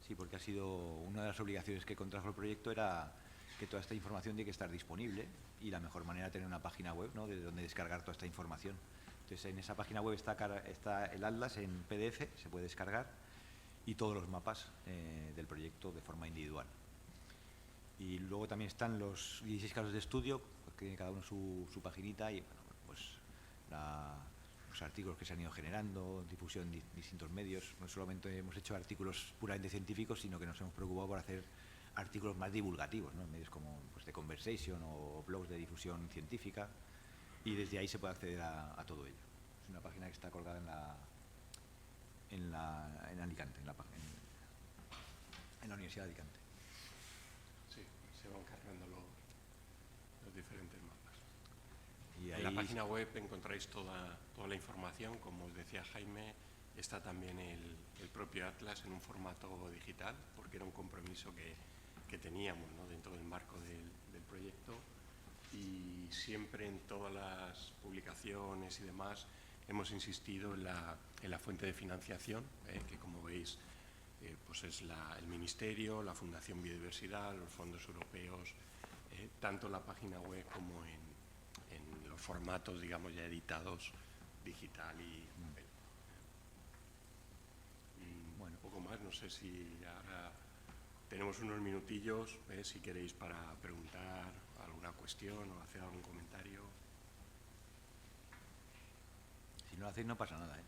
Sí, porque ha sido una de las obligaciones que contrajo el proyecto era que toda esta información tiene que estar disponible y la mejor manera era tener una página web, ¿no?, de donde descargar toda esta información. Entonces, en esa página web está el atlas en PDF, se puede descargar, y todos los mapas del proyecto de forma individual. Y luego también están los 16 casos de estudio, que tiene cada uno su paginita, y bueno, pues los artículos que se han ido generando, difusión en distintos medios. No solamente hemos hecho artículos puramente científicos, sino que nos hemos preocupado por hacer artículos más divulgativos, ¿no?, en medios como pues, The Conversation o blogs de difusión científica, y desde ahí se puede acceder a todo ello. Es una página que está colgada en Alicante, en la Universidad de Alicante. Sí, se van cargando los diferentes mapas. Y en la página web encontráis toda la información. Como os decía Jaime, está también el propio atlas en un formato digital, porque era un compromiso que teníamos, ¿no?, dentro del marco del proyecto, y siempre en todas las publicaciones y demás hemos insistido en la fuente de financiación, que como veis pues es el Ministerio, la Fundación Biodiversidad, los fondos europeos, tanto en la página web como en los formatos, digamos, ya editados, digital y papel. Bueno, poco más, no sé si ahora tenemos unos minutillos, si queréis, para preguntar alguna cuestión o hacer algún comentario. Si no lo hacéis no pasa nada, ¿eh?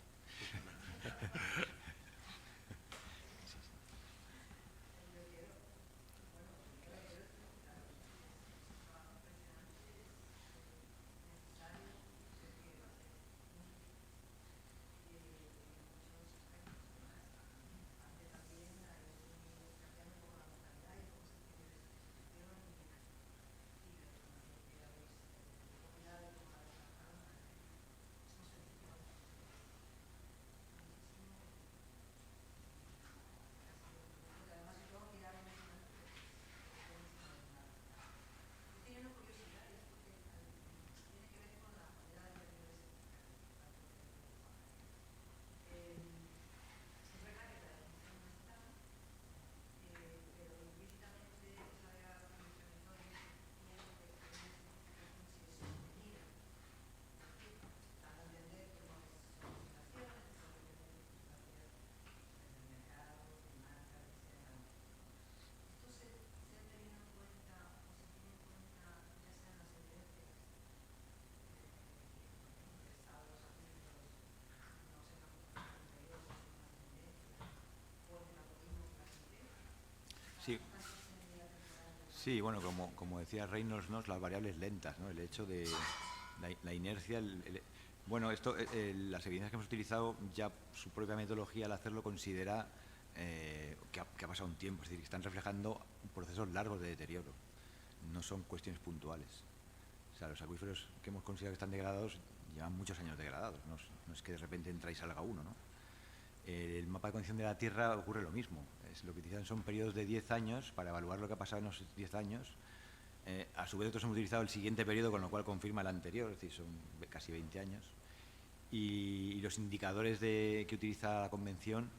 Sí. Sí, bueno, como decía Reynolds, ¿no?, las variables lentas, ¿no?, el hecho de la inercia. Bueno, las evidencias que hemos utilizado, ya su propia metodología al hacerlo considera que ha pasado un tiempo, es decir, que están reflejando procesos largos de deterioro, no son cuestiones puntuales. O sea, los acuíferos que hemos considerado que están degradados llevan muchos años degradados, no es que de repente entra y salga uno, ¿no? El mapa de condición de la Tierra ocurre lo mismo. Lo que utilizan son periodos de 10 años para evaluar lo que ha pasado en esos 10 años. A su vez, nosotros hemos utilizado el siguiente periodo, con lo cual confirma el anterior, es decir, son casi 20 años. Y los indicadores que utiliza la Convención,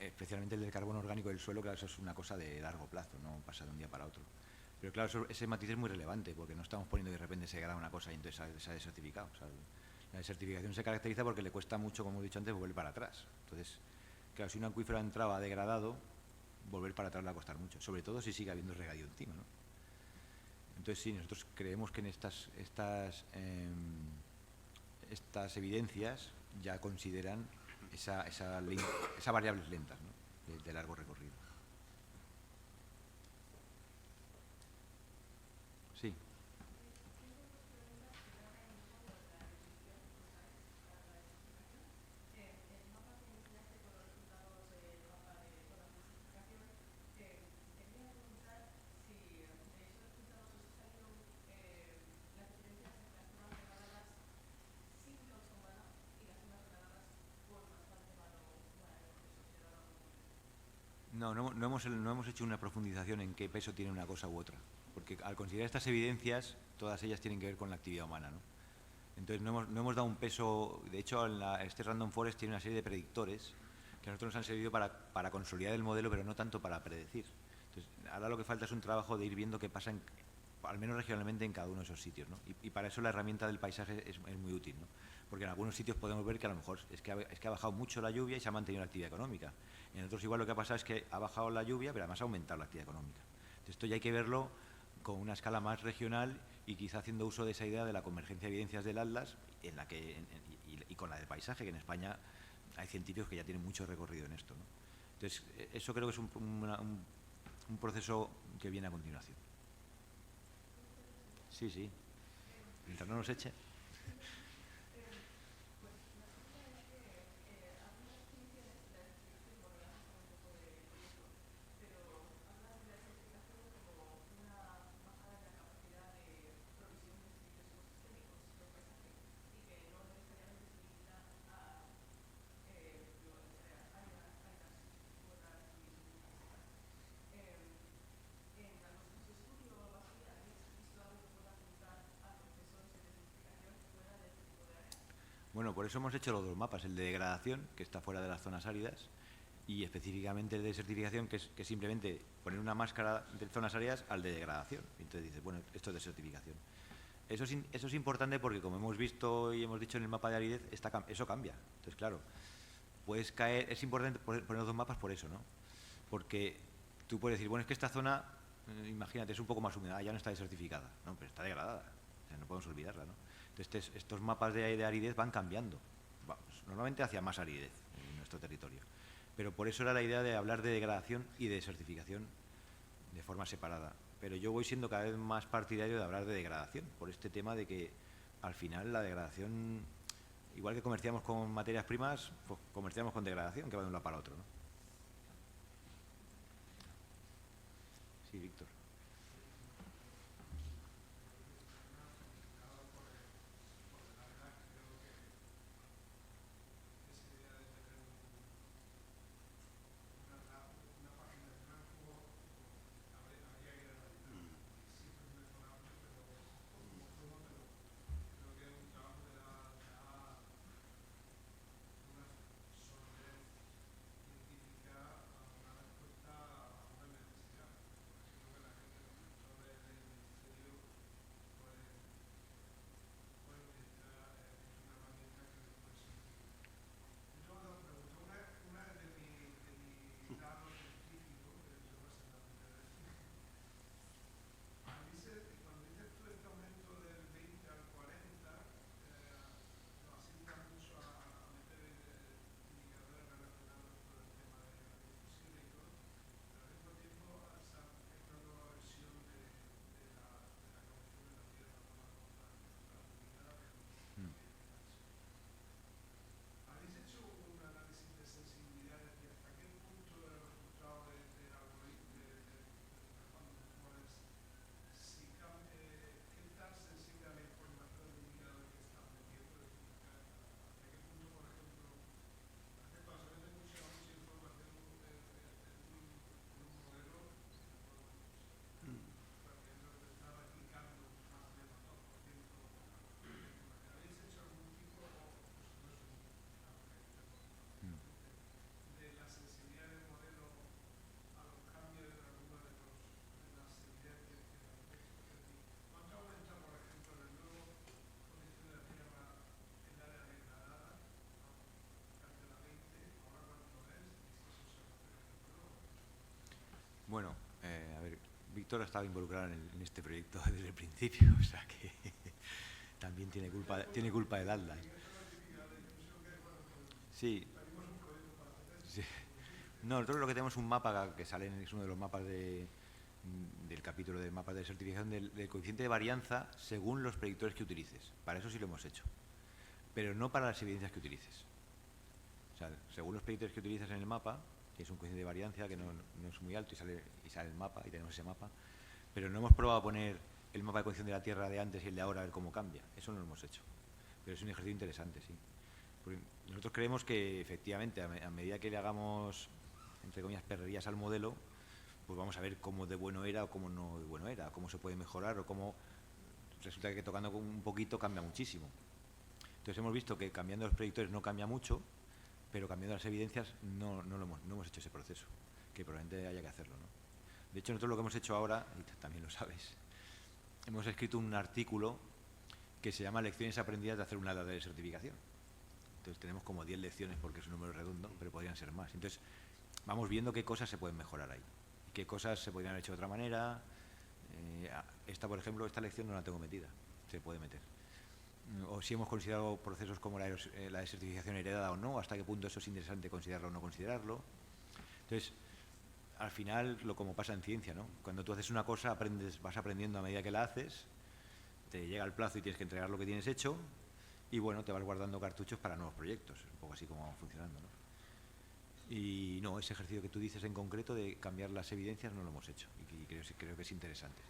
especialmente el del carbono orgánico del suelo, claro, eso es una cosa de largo plazo, no pasa de un día para otro. Pero claro, ese matiz es muy relevante, porque no estamos poniendo que de repente se degrada una cosa y entonces se ha desertificado. O sea, la desertificación se caracteriza porque le cuesta mucho, como he dicho antes, volver para atrás. Entonces, claro, si un acuífero entraba degradado, volver para atrás le va a costar mucho, sobre todo si sigue habiendo regadío encima, ¿no? Entonces sí, nosotros creemos que en estas evidencias ya consideran esas variables lentas, ¿no?, de largo recorrido. Sí. No hemos hecho una profundización en qué peso tiene una cosa u otra, porque al considerar estas evidencias, todas ellas tienen que ver con la actividad humana, ¿no? Entonces no hemos dado un peso. De hecho, este Random Forest tiene una serie de predictores que a nosotros nos han servido para consolidar el modelo, pero no tanto para predecir. Entonces, ahora lo que falta es un trabajo de ir viendo qué pasa, al menos regionalmente, en cada uno de esos sitios, ¿no? Y para eso la herramienta del paisaje es muy útil, ¿no? Porque en algunos sitios podemos ver que a lo mejor es que ha bajado mucho la lluvia y se ha mantenido la actividad económica. En otros igual lo que ha pasado es que ha bajado la lluvia, pero además ha aumentado la actividad económica. Entonces, esto ya hay que verlo con una escala más regional y quizá haciendo uso de esa idea de la convergencia de evidencias del Atlas y con la del paisaje, que en España hay científicos que ya tienen mucho recorrido en esto, ¿no? Entonces, eso creo que es un proceso que viene a continuación. Sí. Mientras no nos eche. Bueno, por eso hemos hecho los dos mapas, el de degradación, que está fuera de las zonas áridas, y específicamente el de desertificación, que es simplemente poner una máscara de zonas áridas al de degradación. Entonces dices, bueno, esto es desertificación. Eso es importante porque, como hemos visto y hemos dicho en el mapa de aridez, eso cambia. Entonces, claro, puedes caer. Es importante poner los dos mapas por eso, ¿no? Porque tú puedes decir, bueno, es que esta zona, imagínate, es un poco más húmeda, ya no está desertificada. No, pero está degradada. O sea, no podemos olvidarla, ¿no? Entonces, estos mapas de aridez van cambiando. Vamos, normalmente hacia más aridez en nuestro territorio. Pero por eso era la idea de hablar de degradación y de desertificación de forma separada. Pero yo voy siendo cada vez más partidario de hablar de degradación, por este tema de que al final la degradación, igual que comerciamos con materias primas, pues comerciamos con degradación, que va de un lado para otro, ¿no? Sí, Víctor. Bueno, a ver, Víctor ha estado involucrado en este proyecto desde el principio, o sea que también tiene culpa del Atlas. Sí. No, nosotros lo que tenemos es un mapa que sale, es uno de los mapas del capítulo del mapa de certificación del coeficiente de varianza según los predictores que utilices. Para eso sí lo hemos hecho, pero no para las evidencias que utilices. O sea, según los predictores que utilizas en el mapa, que es un coeficiente de varianza que no es muy alto y sale el mapa y tenemos ese mapa, pero no hemos probado a poner el mapa de condición de la Tierra de antes y el de ahora a ver cómo cambia. Eso no lo hemos hecho, pero es un ejercicio interesante, sí. Porque nosotros creemos que efectivamente a medida que le hagamos entre comillas, perrerías al modelo, pues vamos a ver cómo de bueno era o cómo no de bueno era, cómo se puede mejorar o cómo resulta que tocando un poquito cambia muchísimo. Entonces hemos visto que cambiando los predictores no cambia mucho, pero cambiando las evidencias no hemos hecho ese proceso, que probablemente haya que hacerlo, ¿no? De hecho, nosotros lo que hemos hecho ahora, y también lo sabes, hemos escrito un artículo que se llama Lecciones aprendidas de hacer una data de certificación. Entonces tenemos como 10 lecciones porque es un número redondo, pero podrían ser más. Entonces vamos viendo qué cosas se pueden mejorar ahí, y qué cosas se podrían haber hecho de otra manera. Esta, por ejemplo, esta lección no la tengo metida, se puede meter. O si hemos considerado procesos como la de certificación heredada o no, hasta qué punto eso es interesante considerarlo o no considerarlo. Entonces, al final, como pasa en ciencia, ¿no? Cuando tú haces una cosa, vas aprendiendo a medida que la haces, te llega el plazo y tienes que entregar lo que tienes hecho, y bueno, te vas guardando cartuchos para nuevos proyectos. Es un poco así como va funcionando, ¿no? Y no, ese ejercicio que tú dices en concreto de cambiar las evidencias no lo hemos hecho, y creo que es interesante.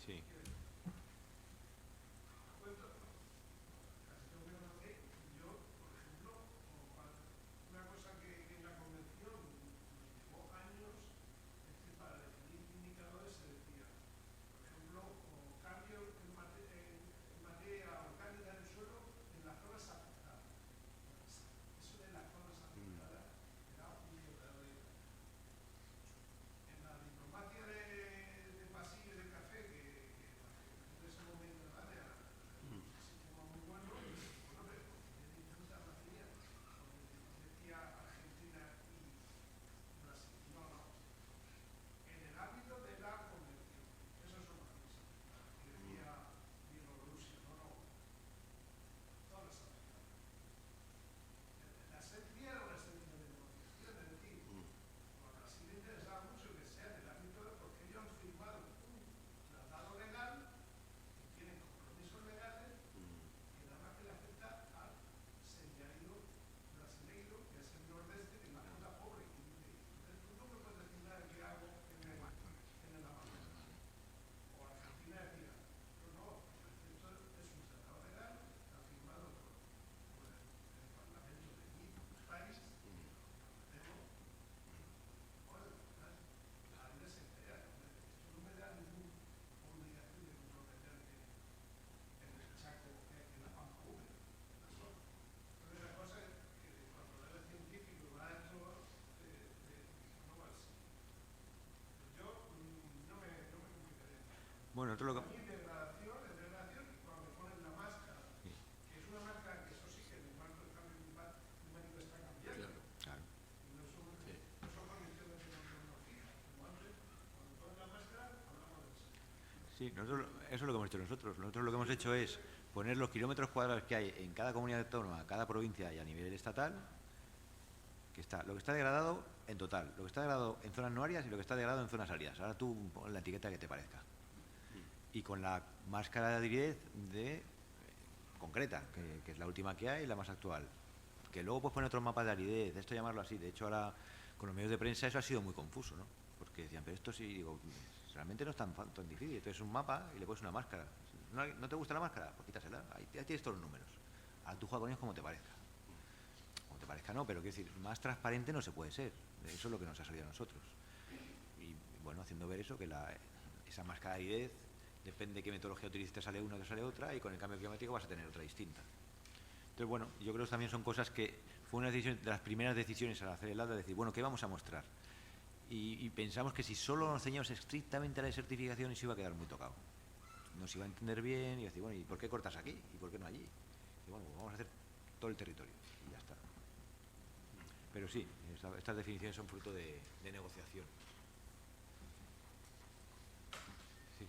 Sí. Bueno, nosotros lo que... Claro. Sí, eso es lo que hemos hecho nosotros. Nosotros lo que hemos hecho es poner los kilómetros cuadrados que hay en cada comunidad autónoma, cada provincia y a nivel estatal, lo que está degradado en total, lo que está degradado en zonas no áridas y lo que está degradado en zonas áridas. Ahora tú pon la etiqueta que te parezca. Y con la máscara de aridez concreta, que es la última que hay y la más actual. Que luego puedes poner otros mapas de aridez, esto llamarlo así. De hecho, ahora con los medios de prensa eso ha sido muy confuso, ¿no? Porque decían, pero esto sí, digo, realmente no es tan difícil. Entonces un mapa y le pones una máscara. ¿No te gusta la máscara? Pues quítasela. Ahí tienes todos los números. Ahora tú juega con ellos como te parezca. te parezca no, pero quiero decir, más transparente no se puede ser. Eso es lo que nos ha salido a nosotros. Y bueno, haciendo ver eso, que esa más calidez, depende de qué metodología utilices, te sale una o te sale otra, y con el cambio climático vas a tener otra distinta. Entonces, bueno, yo creo que también son cosas que fue una decisión, de las primeras decisiones al hacer el LADA, decir, bueno, ¿qué vamos a mostrar? Y pensamos que si solo nos ceñíamos estrictamente a la desertificación, se iba a quedar muy tocado. No se iba a entender bien y decir, bueno, ¿y por qué cortas aquí? ¿Y por qué no allí? Y bueno, pues vamos a hacer todo el territorio y ya está. Pero sí, estas definiciones son fruto de negociación. Sí.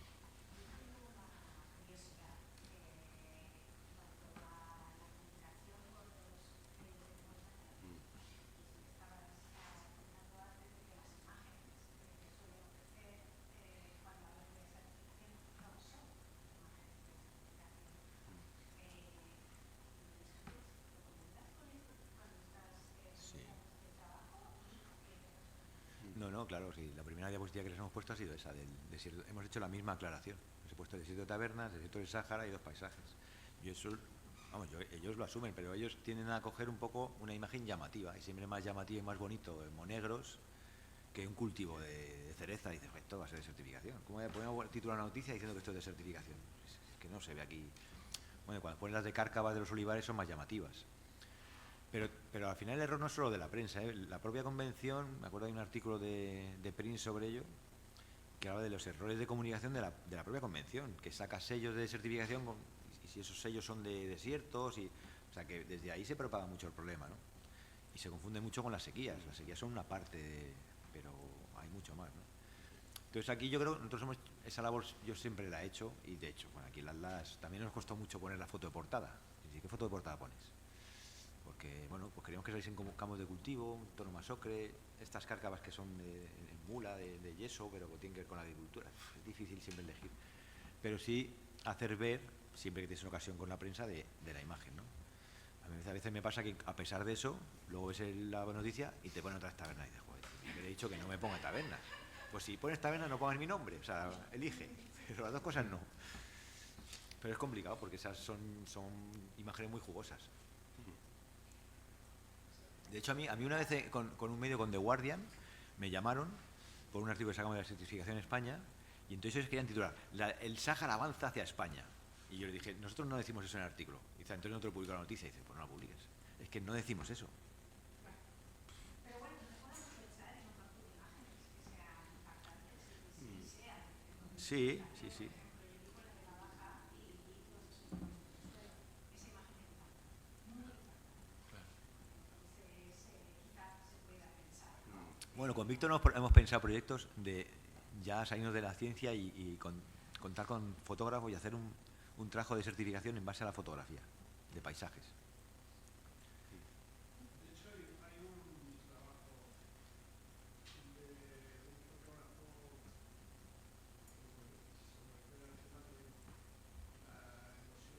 No, claro, sí. La primera diapositiva que les hemos puesto ha sido esa, del desierto. Hemos hecho la misma aclaración. Les he puesto el desierto de Tabernas, el desierto del Sáhara y 2 paisajes. Y eso, vamos, ellos lo asumen, pero ellos tienden a coger un poco una imagen llamativa, y siempre más llamativa y más bonito en monegros que un cultivo de cereza. Y dices, esto va a ser desertificación. ¿Cómo podemos titular una noticia diciendo que esto es desertificación? Es que no se ve aquí. Bueno, cuando ponen las de Cárcava de los olivares son más llamativas. Pero al final el error no es solo de la prensa, ¿eh? La propia convención, me acuerdo de un artículo de Prince sobre ello, que habla de los errores de comunicación de la propia convención, que saca sellos de certificación y si esos sellos son de desiertos, o sea que desde ahí se propaga mucho el problema, ¿no? Y se confunde mucho con las sequías son una parte, pero hay mucho más, ¿no? Entonces aquí yo creo, nosotros esa labor yo siempre la he hecho, y de hecho, bueno, aquí en Atlas también nos costó mucho poner la foto de portada. ¿Qué foto de portada pones? Porque, bueno, pues queríamos que saliesen como campos de cultivo, un tono más ocre, estas cárcavas que son de mula, de yeso, pero que tienen que ver con la agricultura. Es difícil siempre elegir. Pero sí hacer ver, siempre que tienes una ocasión con la prensa, de la imagen, ¿no? A veces me pasa que, a pesar de eso, luego ves la noticia y te ponen otras tabernas y dices, joder, me he dicho que no me ponga tabernas. Pues si pones tabernas no pongas mi nombre, o sea, elige. Pero las dos cosas no. Pero es complicado porque esas son imágenes muy jugosas. De hecho, a mí una vez con un medio, con The Guardian, me llamaron por un artículo que sacamos de la certificación en España, y entonces ellos querían titular el Sáhara avanza hacia España. Y yo le dije, nosotros no decimos eso en el artículo. Y dice, entonces no te lo publico la noticia. Y dice, pues no la publiques. Es que no decimos eso. Pero bueno, no podemos pensar en un campo de imágenes que sean impactantes, que sean. Sí. Bueno, con Víctor hemos pensado proyectos de ya salirnos de la ciencia y contar con fotógrafos y hacer un trabajo de certificación en base a la fotografía de paisajes. De hecho, hay un trabajo de un fotógrafo sobre la erosión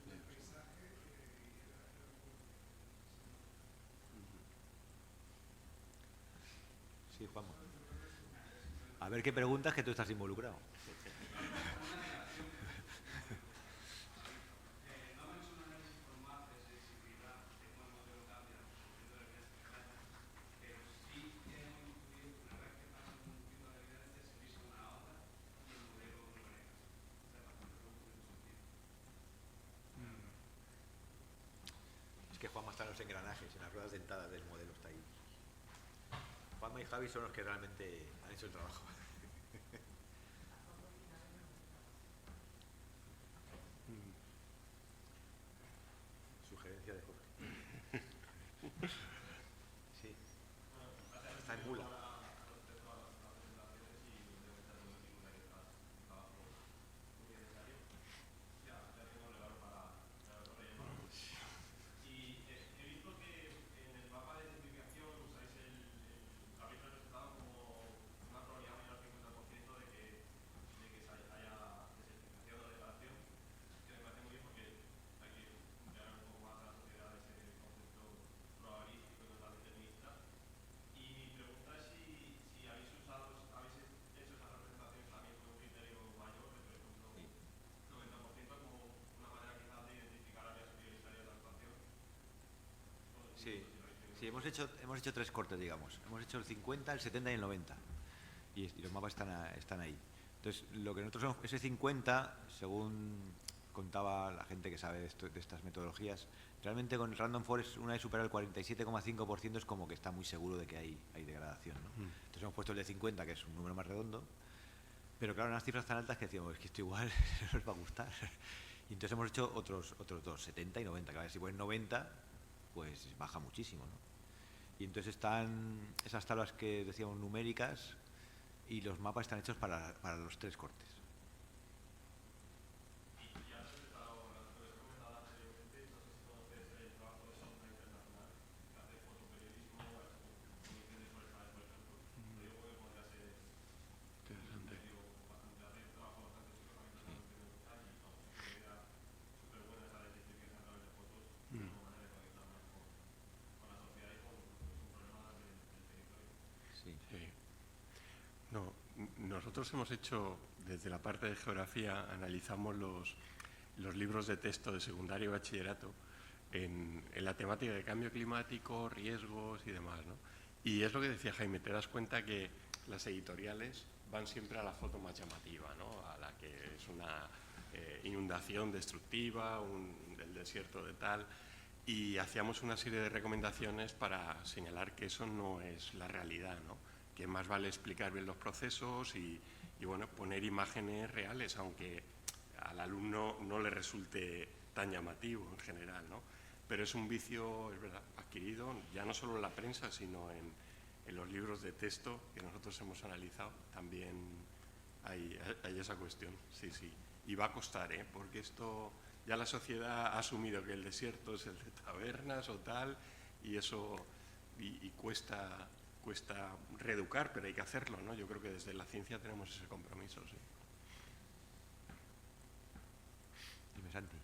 del paisaje Sí, Juanma. A ver qué preguntas, que tú estás involucrado. Es que Juanma está en los engranajes, en las ruedas dentadas del modelo, está ahí. Juanma y Javi son los que realmente han hecho el trabajo. Sugerencia de Jorge. Sí. Está en mula. hemos hecho 3 cortes, digamos. Hemos hecho el 50, el 70 y el 90. Y los mapas están ahí. Entonces, lo que nosotros hemos, ese 50, según contaba la gente que sabe de estas metodologías, realmente con el Random Forest, una vez supera el 47,5% es como que está muy seguro de que hay degradación, ¿no? Entonces hemos puesto el de 50, que es un número más redondo, pero claro, unas cifras tan altas que decíamos, es que esto igual no nos va a gustar. Y entonces hemos hecho otros dos, 70 y 90. Claro, si ponen 90, pues baja muchísimo, ¿no? Y entonces están esas tablas que decíamos numéricas y los mapas están hechos para los 3 cortes. Interesante. Sí. Sí. No, nosotros hemos hecho, desde la parte de geografía, analizamos los libros de texto de secundario y bachillerato en la temática de cambio climático, riesgos y demás, ¿no? Y es lo que decía Jaime, te das cuenta que las editoriales van siempre a la foto más llamativa, ¿no? A la que es una inundación destructiva, del desierto de tal, y hacíamos una serie de recomendaciones para señalar que eso no es la realidad, ¿no? Que más vale explicar bien los procesos y bueno, poner imágenes reales, aunque al alumno no le resulte tan llamativo en general, ¿no? Pero es un vicio, es verdad, adquirido ya no solo en la prensa, sino en los libros de texto que nosotros hemos analizado, también hay esa cuestión, sí, sí. Y va a costar, ¿eh? Porque esto ya la sociedad ha asumido que el desierto es el de tabernas o tal, y eso y cuesta reeducar, pero hay que hacerlo, ¿no? Yo creo que desde la ciencia tenemos ese compromiso, sí. Dime, Santi.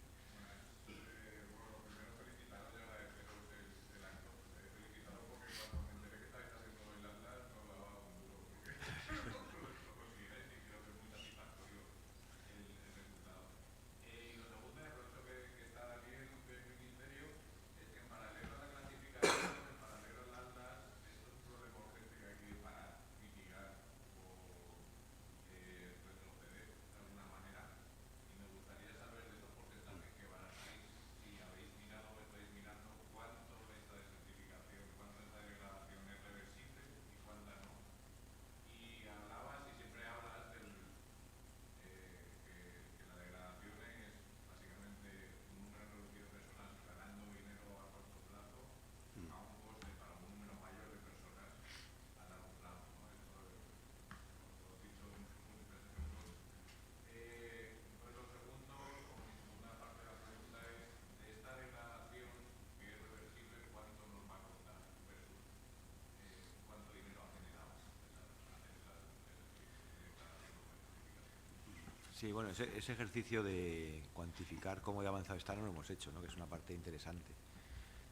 Sí, bueno, ese ejercicio de cuantificar cómo de avanzado está no lo hemos hecho, ¿no? Que es una parte interesante.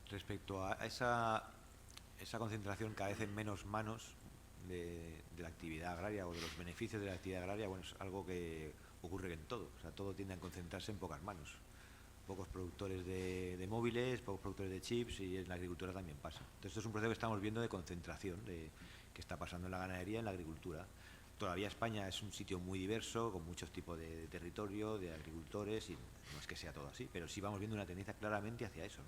Respecto a esa concentración cada vez en menos manos de la actividad agraria o de los beneficios de la actividad agraria, bueno, es algo que ocurre en todo. O sea, todo tiende a concentrarse en pocas manos. Pocos productores de móviles, pocos productores de chips, y en la agricultura también pasa. Entonces, esto es un proceso que estamos viendo de concentración que está pasando en la ganadería y en la agricultura. Todavía España es un sitio muy diverso, con muchos tipos de territorio, de agricultores, y no es que sea todo así, pero sí vamos viendo una tendencia claramente hacia eso, ¿no?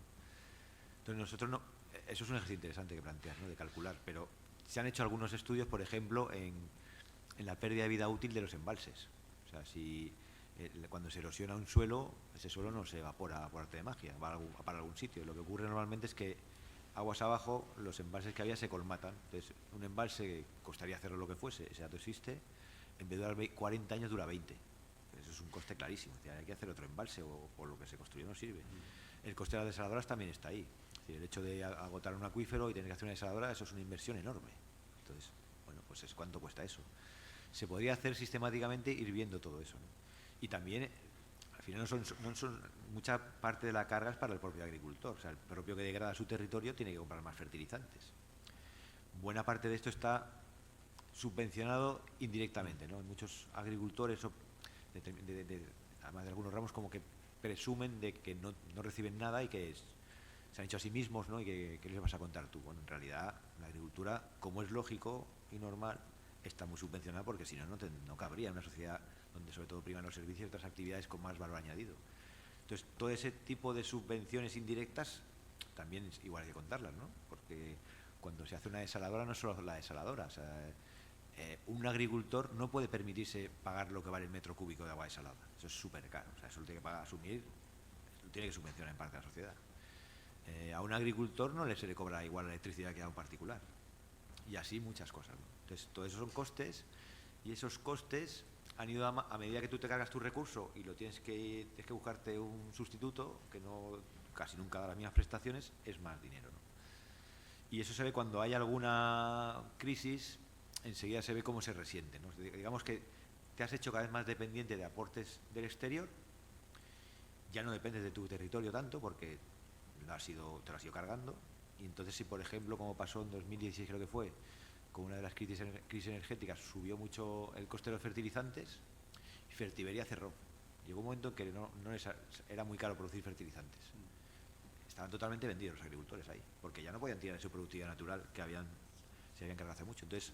Entonces nosotros no, eso es un ejercicio interesante que planteas, ¿no? De calcular, pero se han hecho algunos estudios, por ejemplo, en la pérdida de vida útil de los embalses. O sea, si cuando se erosiona un suelo, ese suelo no se evapora por arte de magia, va para algún sitio. Lo que ocurre normalmente es que aguas abajo, los embalses que había se colmatan. Entonces, un embalse que costaría hacerlo lo que fuese, ese dato existe, en vez de durar 40 años dura 20. Eso es un coste clarísimo. Es decir, hay que hacer otro embalse o lo que se construyó no sirve. El coste de las desaladoras también está ahí. Es decir, el hecho de agotar un acuífero y tener que hacer una desaladora, eso es una inversión enorme. Entonces, bueno, pues es cuánto cuesta eso. Se podría hacer sistemáticamente ir viendo todo eso, ¿no? Y también, al final, no son mucha parte de la carga es para el propio agricultor. O sea, el propio que degrada su territorio tiene que comprar más fertilizantes. Buena parte de esto está subvencionado indirectamente, ¿no? Muchos agricultores, además de algunos ramos, como que presumen de que no reciben nada y que se han hecho a sí mismos, ¿no? Y ¿qué les vas a contar tú? Bueno, en realidad la agricultura, como es lógico y normal, está muy subvencionada porque si no, no cabría en una sociedad donde sobre todo priman los servicios y otras actividades con más valor añadido. Entonces, todo ese tipo de subvenciones indirectas también es igual hay que contarlas, ¿no? Porque cuando se hace una desaladora no es solo la desaladora, o sea, un agricultor no puede permitirse pagar lo que vale el metro cúbico de agua desalada. Eso es súper caro, o sea, eso lo tiene que asumir, lo tiene que subvencionar en parte la sociedad. A un agricultor no se le cobra igual la electricidad que a un particular. Y así muchas cosas, ¿no? Entonces, todo eso son costes, y esos costes han ido a medida que tú te cargas tu recurso y tienes que buscarte un sustituto que no casi nunca da las mismas prestaciones, es más dinero, ¿no? Y eso se ve cuando hay alguna crisis, enseguida se ve cómo se resiente, ¿no? Digamos que te has hecho cada vez más dependiente de aportes del exterior, ya no dependes de tu territorio tanto porque te lo has ido cargando, y entonces si por ejemplo, como pasó en 2016 creo que fue, con una de las crisis energéticas subió mucho el coste de los fertilizantes y Fertiberia cerró. Llegó un momento en que era muy caro producir fertilizantes. Estaban totalmente vendidos los agricultores ahí, porque ya no podían tirar de su productividad natural que se habían cargado hace mucho. Entonces,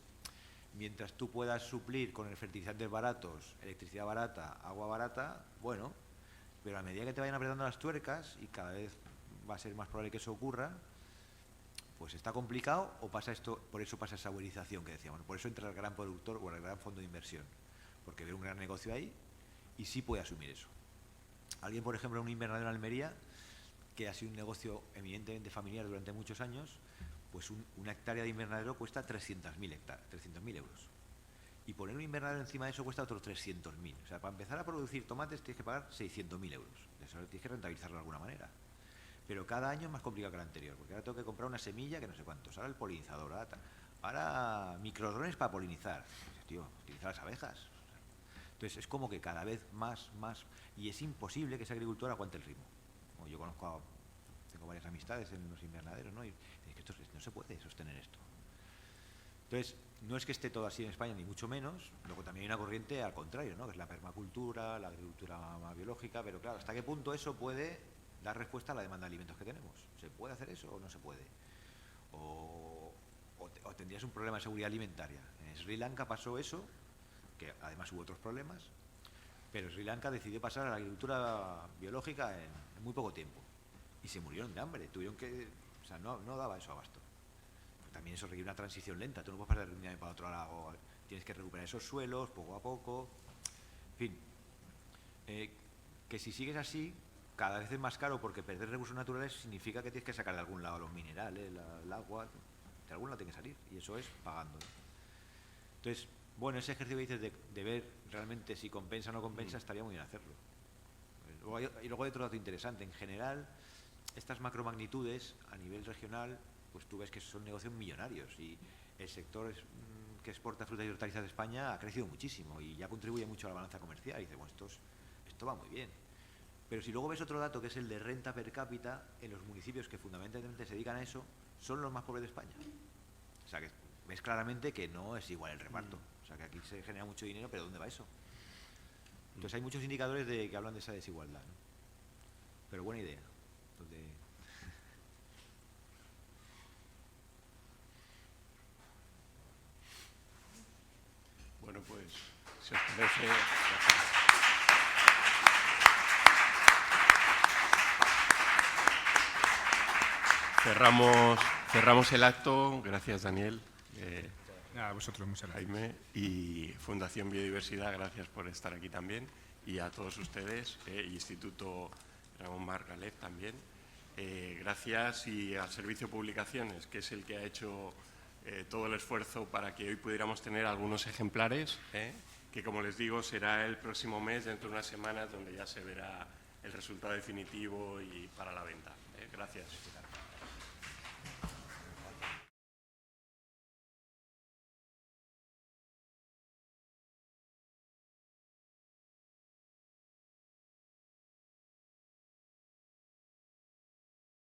mientras tú puedas suplir con fertilizantes baratos, electricidad barata, agua barata, bueno, pero a medida que te vayan apretando las tuercas, y cada vez va a ser más probable que eso ocurra, pues está complicado, o pasa esto, por eso pasa esa uberización que decíamos, por eso entra el gran productor o el gran fondo de inversión, porque ve un gran negocio ahí y sí puede asumir eso. Alguien, por ejemplo, en un invernadero en Almería, que ha sido un negocio eminentemente familiar durante muchos años, pues una hectárea de invernadero cuesta 300.000 euros. Y poner un invernadero encima de eso cuesta otros 300.000. O sea, para empezar a producir tomates tienes que pagar 600.000 euros. Eso tienes que rentabilizarlo de alguna manera. Pero cada año es más complicado que el anterior, porque ahora tengo que comprar una semilla que no sé cuántos, ahora el polinizador, ahora microdrones para polinizar. Tío, utiliza las abejas. Entonces es como que cada vez más, y es imposible que ese agricultor aguante el ritmo. Como yo tengo varias amistades en los invernaderos, ¿no? Y es que no se puede sostener esto. Entonces, no es que esté todo así en España, ni mucho menos. Luego también hay una corriente al contrario, ¿no? Que es la permacultura, la agricultura más biológica, pero claro, ¿hasta qué punto eso puede dar respuesta a la demanda de alimentos que tenemos? ¿Se puede hacer eso o no se puede? O tendrías un problema de seguridad alimentaria. En Sri Lanka pasó eso, que además hubo otros problemas, pero Sri Lanka decidió pasar a la agricultura biológica en muy poco tiempo. Y se murieron de hambre, o sea, no daba eso abasto. También eso requiere una transición lenta, tú no puedes pasar de un día para otro lado, tienes que recuperar esos suelos poco a poco. En fin, que si sigues así, cada vez es más caro, porque perder recursos naturales significa que tienes que sacar de algún lado los minerales, el agua, de algún lado tiene que salir, y eso es pagando, ¿no? Entonces, bueno, ese ejercicio que dices de ver realmente si compensa o no compensa, estaría muy bien hacerlo. Y luego hay otro dato interesante. En general, estas macromagnitudes a nivel regional, pues tú ves que son negocios millonarios, y el sector que exporta frutas y hortalizas de España ha crecido muchísimo y ya contribuye mucho a la balanza comercial. Y dices, bueno, esto va muy bien. Pero si luego ves otro dato, que es el de renta per cápita, en los municipios que fundamentalmente se dedican a eso, son los más pobres de España. O sea, que ves claramente que no es igual el reparto. O sea, que aquí se genera mucho dinero, pero ¿dónde va eso? Entonces hay muchos indicadores que hablan de esa desigualdad, ¿no? Pero buena idea. Bueno, pues, si os parece... Cerramos el acto. Gracias, Daniel. A vosotros, muchas gracias. Jaime, y Fundación Biodiversidad, gracias por estar aquí también, y a todos ustedes, Instituto Ramón Margalef también. Gracias, y al Servicio de Publicaciones, que es el que ha hecho todo el esfuerzo para que hoy pudiéramos tener algunos ejemplares, que, como les digo, será el próximo mes, dentro de unas semanas, donde ya se verá el resultado definitivo y para la venta. Gracias.